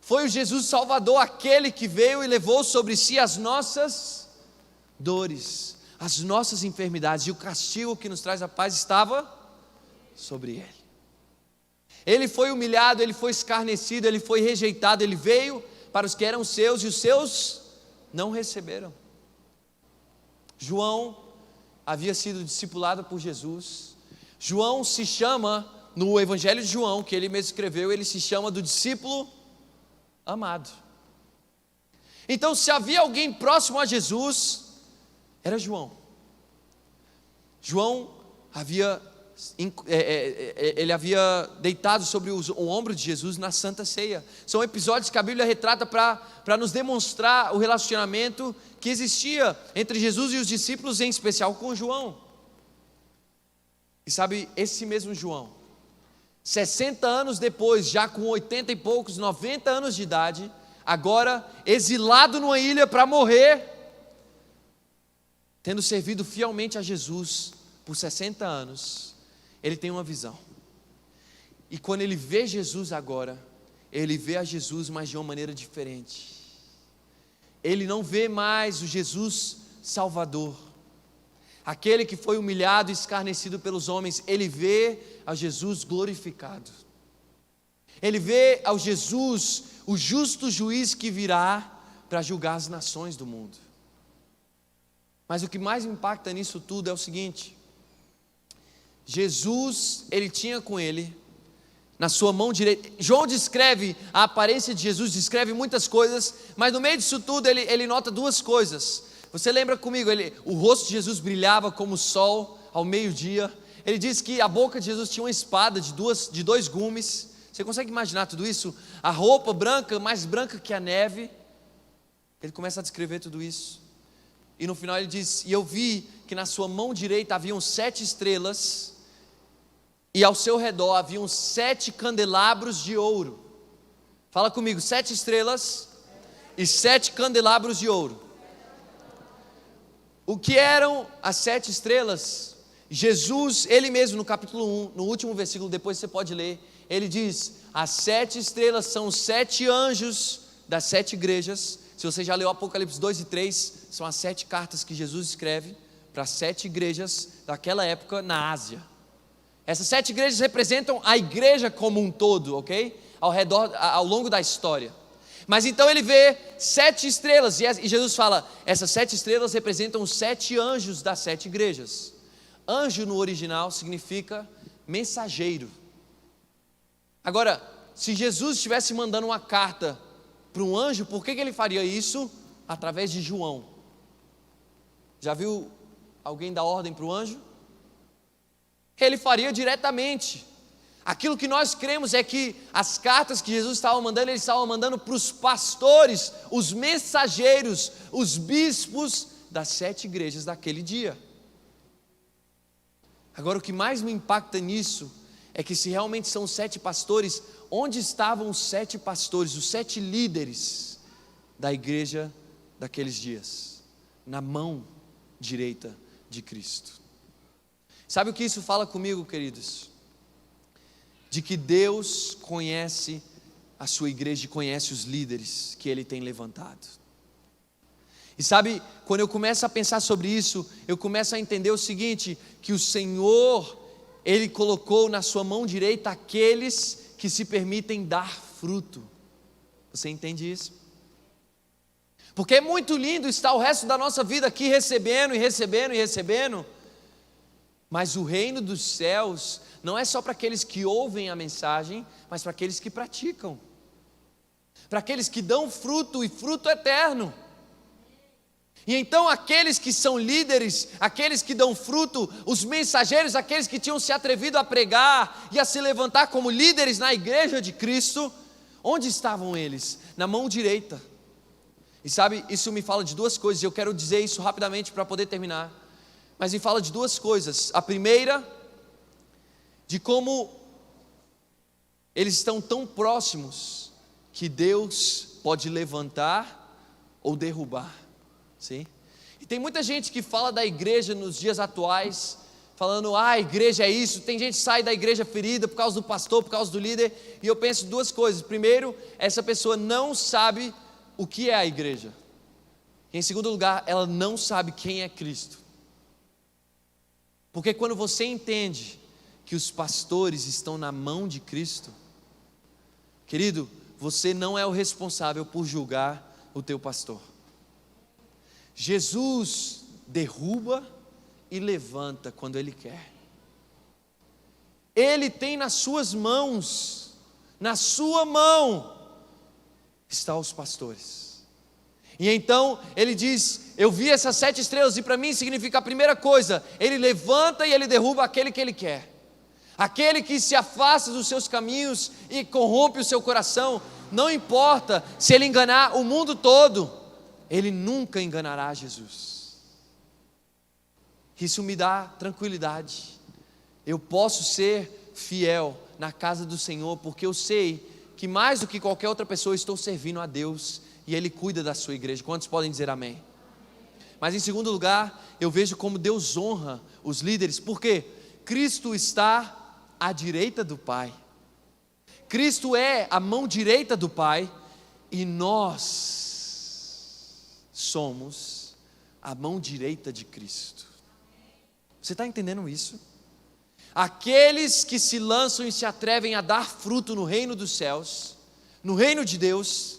foi o Jesus Salvador, aquele que veio e levou sobre si as nossas dores, as nossas enfermidades, e o castigo que nos traz a paz estava sobre ele. Ele foi humilhado, ele foi escarnecido, ele foi rejeitado, ele veio para os que eram seus e os seus não receberam. João havia sido discipulado por Jesus. João se chama, no Evangelho de João, que ele mesmo escreveu, ele se chama do discípulo amado. Então, se havia alguém próximo a Jesus, era João. João havia deitado sobre o ombro de Jesus na Santa Ceia. São episódios que a Bíblia retrata para nos demonstrar o relacionamento que existia entre Jesus e os discípulos, em especial com João. E sabe, esse mesmo João, 60 anos depois, já com 80 e poucos, 90 anos de idade, agora exilado numa ilha para morrer, tendo servido fielmente a Jesus por 60 anos, ele tem uma visão. E quando ele vê Jesus agora, ele vê a Jesus, mas de uma maneira diferente. Ele não vê mais o Jesus Salvador, aquele que foi humilhado e escarnecido pelos homens. Ele vê a Jesus glorificado. Ele vê ao Jesus, o justo juiz que virá para julgar as nações do mundo. Mas o que mais me impacta nisso tudo é o seguinte: Jesus, ele tinha com ele, na sua mão direita. João descreve a aparência de Jesus, descreve muitas coisas, mas no meio disso tudo ele nota duas coisas. Você lembra comigo, o rosto de Jesus brilhava como o sol ao meio-dia. Ele diz que a boca de Jesus tinha uma espada de dois gumes. Você consegue imaginar tudo isso? A roupa branca, mais branca que a neve. Ele começa a descrever tudo isso. E no final ele diz: e eu vi que na sua mão direita haviam 7 estrelas, e ao seu redor haviam 7 candelabros de ouro. Fala comigo: 7 estrelas e 7 candelabros de ouro. O que eram as 7 estrelas? Jesus, ele mesmo no capítulo 1, no último versículo, depois você pode ler, ele diz: as 7 estrelas são os 7 anjos das 7 igrejas. Se você já leu Apocalipse 2 e 3, são as 7 cartas que Jesus escreve para 7 igrejas daquela época na Ásia. Essas 7 igrejas representam a igreja como um todo, ok? Ao longo da história. Mas então ele vê 7 estrelas, e Jesus fala: essas 7 estrelas representam os 7 anjos das 7 igrejas. Anjo no original significa mensageiro. Agora, se Jesus estivesse mandando uma carta para um anjo, por que ele faria isso? Através de João. Já viu alguém dar ordem para o anjo? Ele faria diretamente. Aquilo que nós cremos é que as cartas que Jesus estava mandando, ele estava mandando para os pastores, os mensageiros, os bispos das 7 igrejas daquele dia. Agora, o que mais me impacta nisso é que, se realmente são 7 pastores, onde estavam os 7 pastores, os 7 líderes da igreja daqueles dias? Na mão direita de Cristo. Sabe o que isso fala comigo, queridos? De que Deus conhece a sua igreja e conhece os líderes que Ele tem levantado. E sabe, quando eu começo a pensar sobre isso, eu começo a entender o seguinte, que o Senhor, Ele colocou na sua mão direita aqueles que se permitem dar fruto. Você entende isso? Porque é muito lindo estar o resto da nossa vida aqui recebendo e recebendo e recebendo, mas o reino dos céus não é só para aqueles que ouvem a mensagem, mas para aqueles que praticam, para aqueles que dão fruto e fruto eterno. E então aqueles que são líderes, aqueles que dão fruto, os mensageiros, aqueles que tinham se atrevido a pregar e a se levantar como líderes na igreja de Cristo, onde estavam eles? Na mão direita. E sabe, isso me fala de duas coisas, e eu quero dizer isso rapidamente para poder terminar. Mas me fala de duas coisas. A primeira, de como eles estão tão próximos que Deus pode levantar ou derrubar. Sim? E tem muita gente que fala da igreja nos dias atuais, falando, a igreja é isso. Tem gente que sai da igreja ferida por causa do pastor, por causa do líder. E eu penso duas coisas. Primeiro, essa pessoa não sabe o que é a igreja. E em segundo lugar, ela não sabe quem é Cristo. Porque quando você entende que os pastores estão na mão de Cristo, querido, você não é o responsável por julgar o teu pastor. Jesus derruba e levanta quando Ele quer. Ele tem nas suas mãos, na sua mão, está os pastores. E então Ele diz, eu vi essas 7 estrelas, e para mim significa a primeira coisa, Ele levanta e Ele derruba aquele que Ele quer. Aquele que se afasta dos seus caminhos e corrompe o seu coração, não importa se ele enganar o mundo todo, ele nunca enganará Jesus. Isso me dá tranquilidade. Eu posso ser fiel na casa do Senhor, porque eu sei que mais do que qualquer outra pessoa, eu estou servindo a Deus, e Ele cuida da sua igreja. Quantos podem dizer amém? Mas em segundo lugar, eu vejo como Deus honra os líderes, porque Cristo está à direita do Pai. Cristo é a mão direita do Pai, e nós somos a mão direita de Cristo. Você está entendendo isso? Aqueles que se lançam e se atrevem a dar fruto no reino dos céus, no reino de Deus,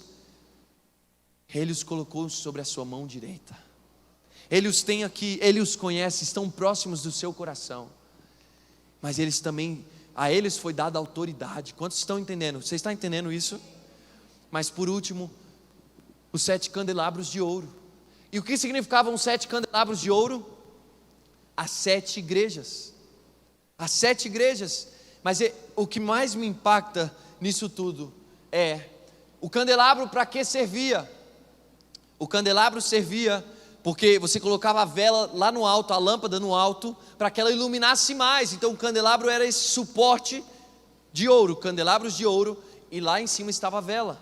Ele os colocou sobre a sua mão direita. Ele os tem aqui, Ele os conhece, estão próximos do seu coração. Mas eles também, a eles foi dada autoridade. Quantos estão entendendo? Você está entendendo isso? Mas por último, os 7 candelabros de ouro. E o que significavam os 7 candelabros de ouro? As 7 igrejas. As 7 igrejas. Mas o que mais me impacta nisso tudo é o candelabro. Para que servia? O candelabro servia porque você colocava a vela lá no alto, a lâmpada no alto, para que ela iluminasse mais. Então o candelabro era esse suporte de ouro, candelabros de ouro, e lá em cima estava a vela.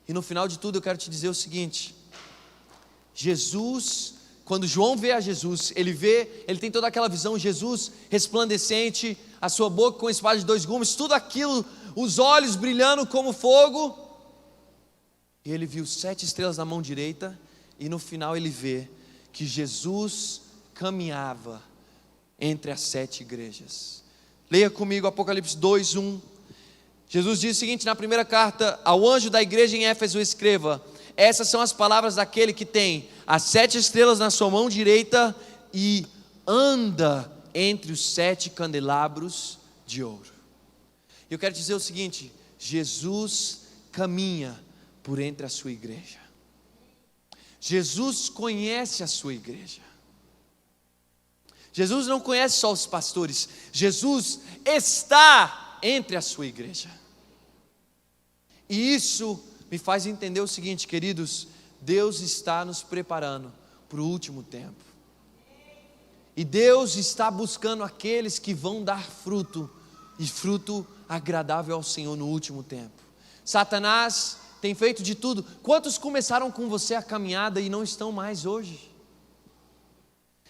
E no final de tudo eu quero te dizer o seguinte: Jesus, quando João vê a Jesus, ele tem toda aquela visão, Jesus resplandecente, a sua boca com espada de 2 gumes, tudo aquilo, os olhos brilhando como fogo, e ele viu 7 estrelas na mão direita, e no final ele vê que Jesus caminhava entre as 7 igrejas. Leia comigo Apocalipse 2:1. Jesus diz o seguinte na primeira carta: ao anjo da igreja em Éfeso escreva, essas são as palavras daquele que tem as 7 estrelas na sua mão direita e anda entre os 7 candelabros de ouro. Eu quero dizer o seguinte: Jesus caminha por entre a sua igreja. Jesus conhece a sua igreja. Jesus não conhece só os pastores, Jesus está entre a sua igreja. E isso me faz entender o seguinte, queridos: Deus está nos preparando para o último tempo. E Deus está buscando aqueles que vão dar fruto, e fruto agradável ao Senhor no último tempo. Satanás tem feito de tudo. Quantos começaram com você a caminhada e não estão mais hoje?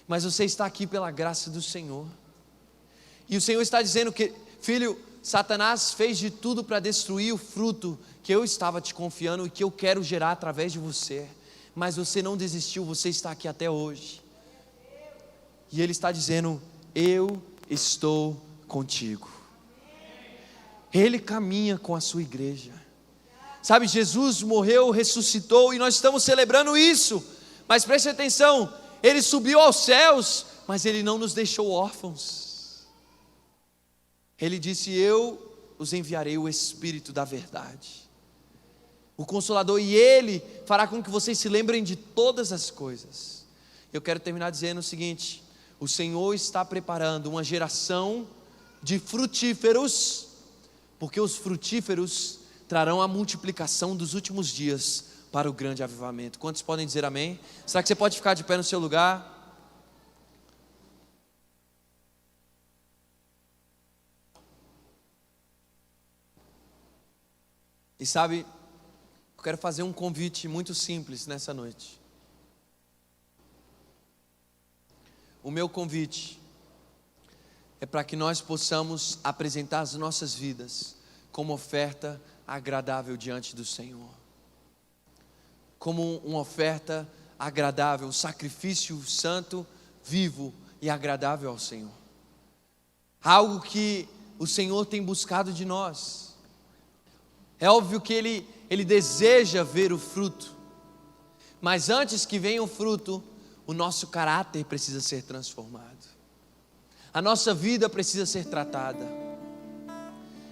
Mas você está aqui pela graça do Senhor. E o Senhor está dizendo que, filho, Satanás fez de tudo para destruir o fruto que eu estava te confiando e que eu quero gerar através de você. Mas você não desistiu, você está aqui até hoje. E Ele está dizendo: eu estou contigo. Ele caminha com a sua igreja. Sabe, Jesus morreu, ressuscitou e nós estamos celebrando isso. Mas preste atenção, Ele subiu aos céus, mas Ele não nos deixou órfãos. Ele disse: eu os enviarei o Espírito da verdade, o Consolador, e Ele fará com que vocês se lembrem de todas as coisas. Eu quero terminar dizendo o seguinte: o Senhor está preparando uma geração de frutíferos, porque os frutíferos trarão a multiplicação dos últimos dias para o grande avivamento. Quantos podem dizer amém? Será que você pode ficar de pé no seu lugar? E sabe, eu quero fazer um convite muito simples nessa noite. O meu convite é para que nós possamos apresentar as nossas vidas como oferta agradável diante do Senhor, como uma oferta agradável, um sacrifício santo, vivo e agradável ao Senhor. Algo que o Senhor tem buscado de nós. É óbvio que Ele deseja ver o fruto, mas antes que venha o fruto, o nosso caráter precisa ser transformado, a nossa vida precisa ser tratada.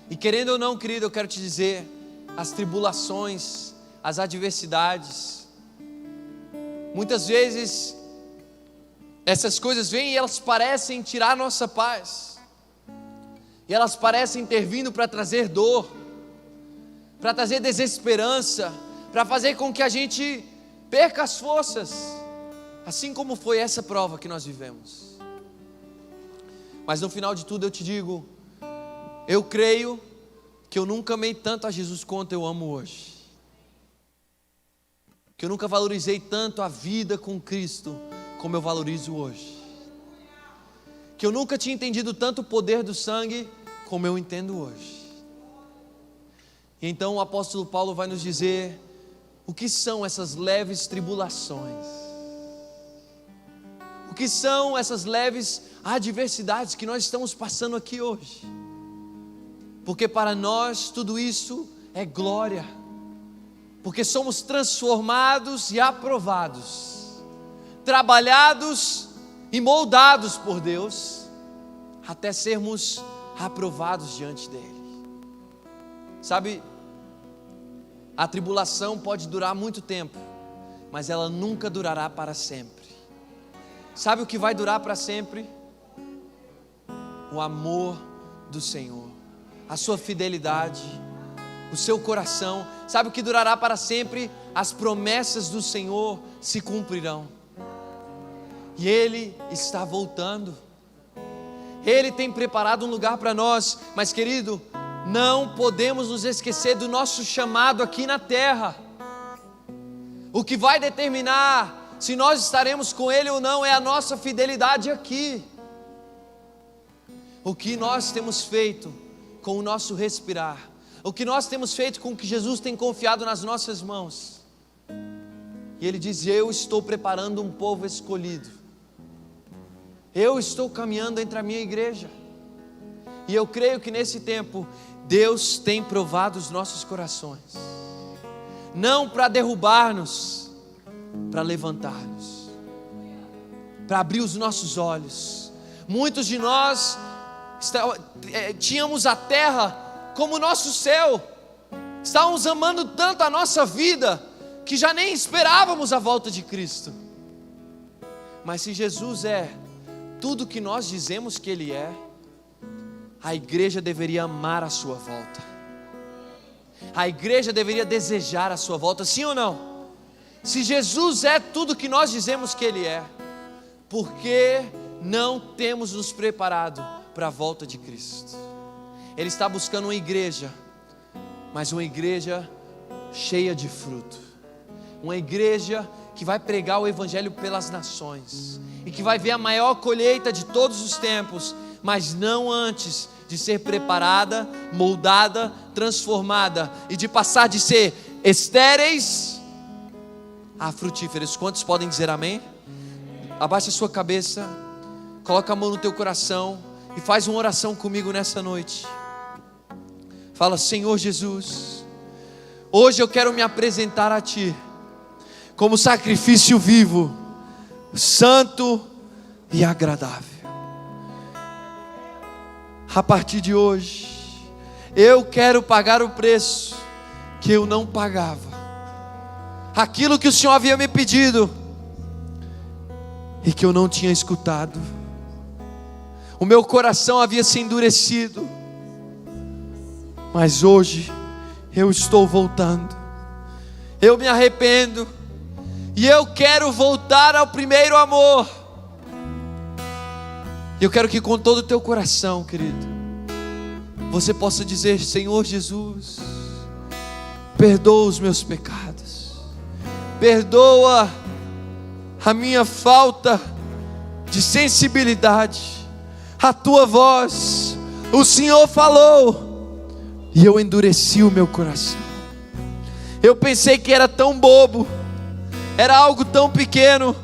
E querendo ou não, querido, eu quero te dizer, as tribulações, as adversidades, muitas vezes essas coisas vêm e elas parecem tirar a nossa paz, e elas parecem ter vindo para trazer dor, para trazer desesperança, para fazer com que a gente perca as forças, assim como foi essa prova que nós vivemos. Mas no final de tudo eu te digo, eu creio que eu nunca amei tanto a Jesus quanto eu amo hoje, que eu nunca valorizei tanto a vida com Cristo como eu valorizo hoje, que eu nunca tinha entendido tanto o poder do sangue como eu entendo hoje. E então o apóstolo Paulo vai nos dizer o que são essas leves tribulações, o que são essas leves adversidades que nós estamos passando aqui hoje, porque para nós tudo isso é glória, porque somos transformados e aprovados, trabalhados e moldados por Deus, até sermos aprovados diante dEle. Sabe, a tribulação pode durar muito tempo, mas ela nunca durará para sempre. Sabe o que vai durar para sempre? O amor do Senhor, a sua fidelidade, o seu coração. Sabe o que durará para sempre? As promessas do Senhor se cumprirão. E Ele está voltando. Ele tem preparado um lugar para nós. Mas querido, não podemos nos esquecer do nosso chamado aqui na terra. O que vai determinar se nós estaremos com Ele ou não é a nossa fidelidade aqui. O que nós temos feito com o nosso respirar, o que nós temos feito com o que Jesus tem confiado nas nossas mãos. E Ele diz: eu estou preparando um povo escolhido, eu estou caminhando entre a minha igreja. E eu creio que nesse tempo Deus tem provado os nossos corações, não para derrubar-nos, para levantar-nos, para abrir os nossos olhos. Muitos de nós tínhamos a terra como nosso céu, estávamos amando tanto a nossa vida que já nem esperávamos a volta de Cristo. Mas se Jesus é tudo que nós dizemos que Ele é, a igreja deveria amar a sua volta, a igreja deveria desejar a sua volta, sim ou não? Se Jesus é tudo que nós dizemos que Ele é, por que não temos nos preparado para a volta de Cristo? Ele está buscando uma igreja, mas uma igreja cheia de fruto, uma igreja que vai pregar o Evangelho pelas nações, e que vai ver a maior colheita de todos os tempos, mas não antes de ser preparada, moldada, transformada e de passar de ser estéreis a frutíferas. Quantos podem dizer amém? Abaixa a sua cabeça, coloca a mão no teu coração e faz uma oração comigo nessa noite. Fala: Senhor Jesus, hoje eu quero me apresentar a Ti como sacrifício vivo, santo e agradável. A partir de hoje, eu quero pagar o preço que eu não pagava, aquilo que o Senhor havia me pedido e que eu não tinha escutado. O meu coração havia se endurecido, mas hoje eu estou voltando. Eu me arrependo e eu quero voltar ao primeiro amor. Eu quero que com todo o teu coração, querido, você possa dizer: Senhor Jesus, perdoa os meus pecados, perdoa a minha falta de sensibilidade. A tua voz, o Senhor falou, e eu endureci o meu coração. Eu pensei que era tão bobo, era algo tão pequeno,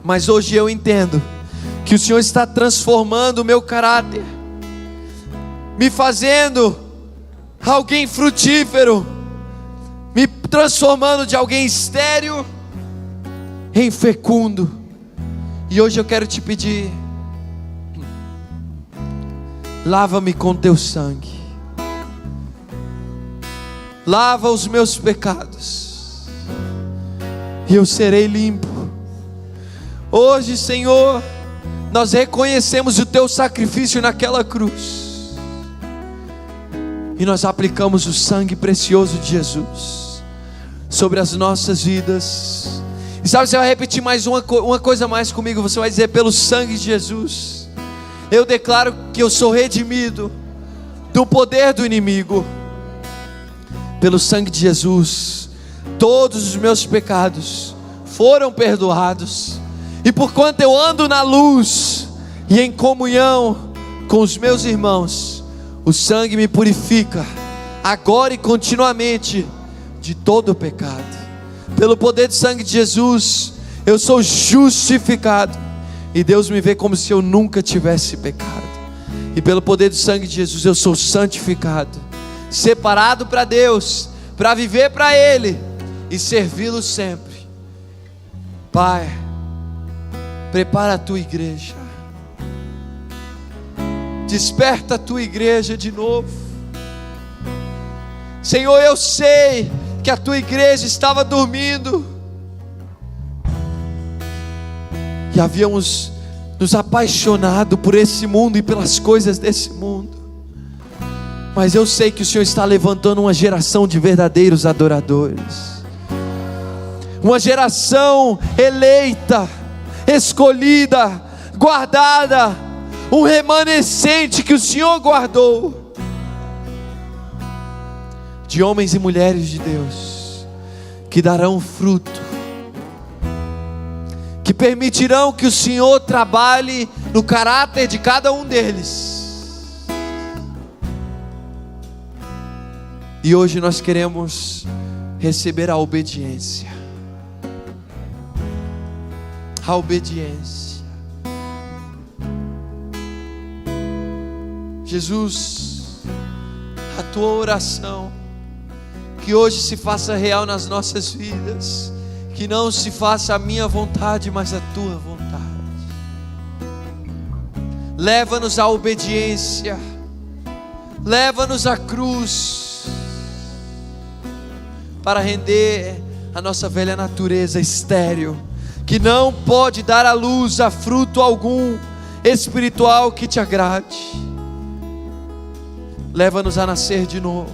mas hoje eu entendo que o Senhor está transformando o meu caráter, me fazendo alguém frutífero, me transformando de alguém estéril em fecundo. E hoje eu quero te pedir: lava-me com teu sangue, lava os meus pecados, e eu serei limpo. Hoje, Senhor, nós reconhecemos o teu sacrifício naquela cruz, e nós aplicamos o sangue precioso de Jesus sobre as nossas vidas. E sabe, você vai repetir mais uma coisa mais comigo. Você vai dizer: pelo sangue de Jesus, eu declaro que eu sou redimido do poder do inimigo. Pelo sangue de Jesus, todos os meus pecados foram perdoados, e porquanto eu ando na luz e em comunhão com os meus irmãos, o sangue me purifica agora e continuamente de todo o pecado. Pelo poder do sangue de Jesus, eu sou justificado, e Deus me vê como se eu nunca tivesse pecado. E pelo poder do sangue de Jesus, eu sou santificado, separado para Deus, para viver para Ele e servi-lo sempre. Pai, prepara a tua igreja, desperta a tua igreja de novo. Senhor, eu sei que a tua igreja estava dormindo, e havíamos nos apaixonado por esse mundo e pelas coisas desse mundo, mas eu sei que o Senhor está levantando uma geração de verdadeiros adoradores, uma geração eleita, escolhida, guardada, um remanescente que o Senhor guardou, de homens e mulheres de Deus, que darão fruto, que permitirão que o Senhor trabalhe no caráter de cada um deles. E hoje nós queremos receber a obediência. A obediência. Jesus, a tua oração, que hoje se faça real nas nossas vidas. Que não se faça a minha vontade, mas a tua vontade. Leva-nos à obediência, leva-nos à cruz, para render a nossa velha natureza estéril, que não pode dar à luz a fruto algum espiritual que te agrade. Leva-nos a nascer de novo,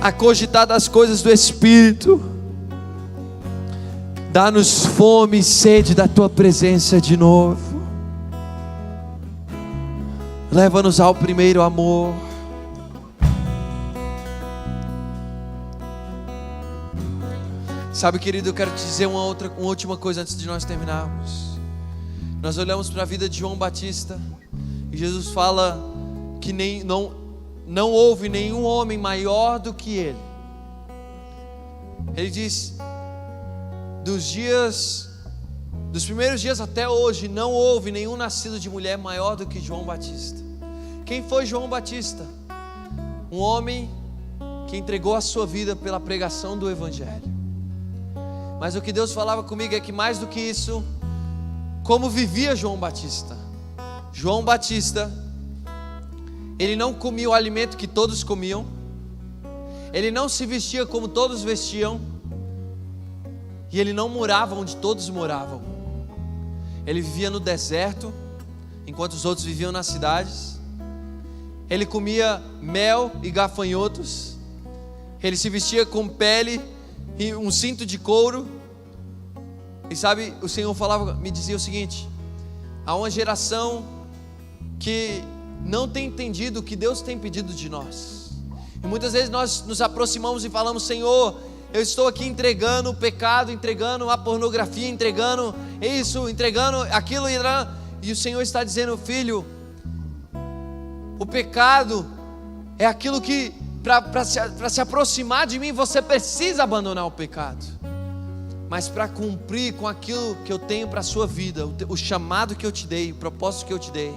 a cogitar das coisas do Espírito. Dá-nos fome e sede da tua presença de novo. Leva-nos ao primeiro amor. Sabe, querido, eu quero te dizer uma última coisa antes de nós terminarmos. Nós olhamos para a vida de João Batista E Jesus fala que não houve nenhum homem maior do que ele. Ele diz, dos primeiros dias até hoje, não houve nenhum nascido de mulher maior do que João Batista. Quem foi João Batista? Um homem que entregou a sua vida pela pregação do Evangelho. Mas o que Deus falava comigo é que mais do que isso, como vivia João Batista? João Batista, ele não comia o alimento que todos comiam, ele não se vestia como todos vestiam, e ele não morava onde todos moravam. Ele vivia no deserto, enquanto os outros viviam nas cidades. Ele comia mel e gafanhotos. Ele se vestia com pele e um cinto de couro. E sabe, o Senhor me dizia o seguinte: há uma geração que não tem entendido o que Deus tem pedido de nós. E muitas vezes nós nos aproximamos e falamos: Senhor, eu estou aqui entregando o pecado, entregando a pornografia, entregando isso, entregando aquilo, e o Senhor está dizendo: filho, o pecado é aquilo que, para se aproximar de mim, você precisa abandonar o pecado. Mas para cumprir com aquilo que eu tenho para a sua vida, o chamado que eu te dei, o propósito que eu te dei,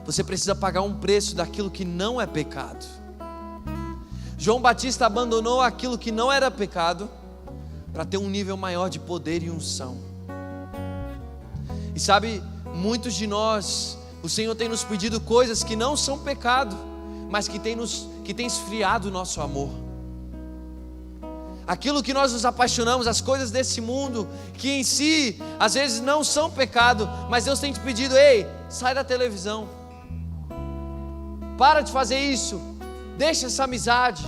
você precisa pagar um preço daquilo que não é pecado. João Batista abandonou aquilo que não era pecado para ter um nível maior de poder e unção. E sabe, muitos de nós, o Senhor tem nos pedido coisas que não são pecado, mas que tem esfriado o nosso amor. Aquilo que nós nos apaixonamos, as coisas desse mundo, que em si, às vezes não são pecado, mas Deus tem te pedido: ei, sai da televisão, para de fazer isso, deixa essa amizade,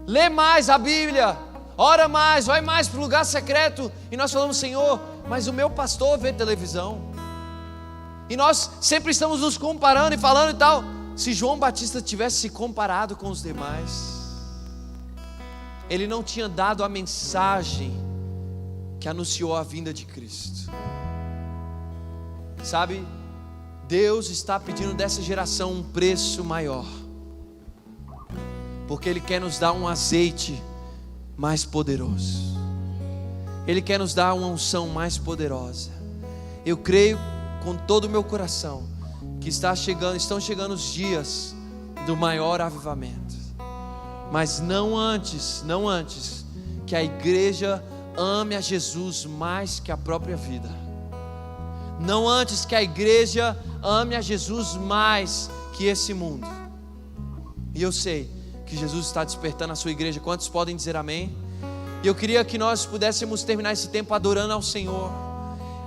lê mais a Bíblia, ora mais, vai mais para o lugar secreto. E nós falamos: Senhor, mas o meu pastor vê televisão. E nós sempre estamos nos comparando e falando e tal. Se João Batista tivesse se comparado com os demais, ele não tinha dado a mensagem que anunciou a vinda de Cristo. Sabe, Deus está pedindo dessa geração um preço maior, porque Ele quer nos dar um azeite mais poderoso, Ele quer nos dar uma unção mais poderosa. Eu creio com todo o meu coração que estão chegando os dias do maior avivamento, mas não antes que a igreja ame a Jesus mais que a própria vida, não antes que a igreja ame a Jesus mais que esse mundo. E eu sei que Jesus está despertando a sua igreja. Quantos podem dizer amém? E eu queria que nós pudéssemos terminar esse tempo adorando ao Senhor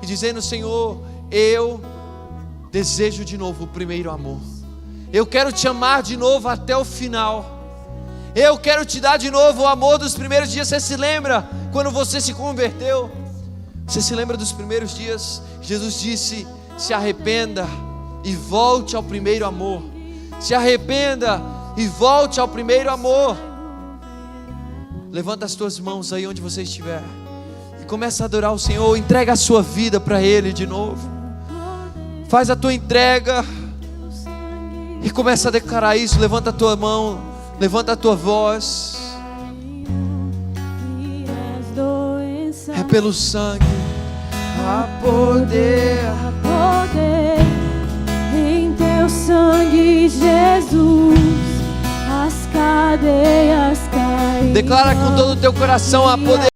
e dizendo: Senhor, eu desejo de novo o primeiro amor, eu quero te amar de novo até o final, eu quero te dar de novo o amor dos primeiros dias. Você se lembra quando você se converteu? Você se lembra dos primeiros dias? Jesus disse: se arrependa e volte ao primeiro amor. Se arrependa e volte ao primeiro amor. Levanta as tuas mãos aí onde você estiver e começa a adorar o Senhor. Entrega a sua vida para Ele de novo. Faz a tua entrega e começa a declarar isso. Levanta a tua mão, levanta a tua voz. É pelo sangue, há poder em teu sangue, Jesus. As cadeias caem. Declara com todo o teu coração: há poder.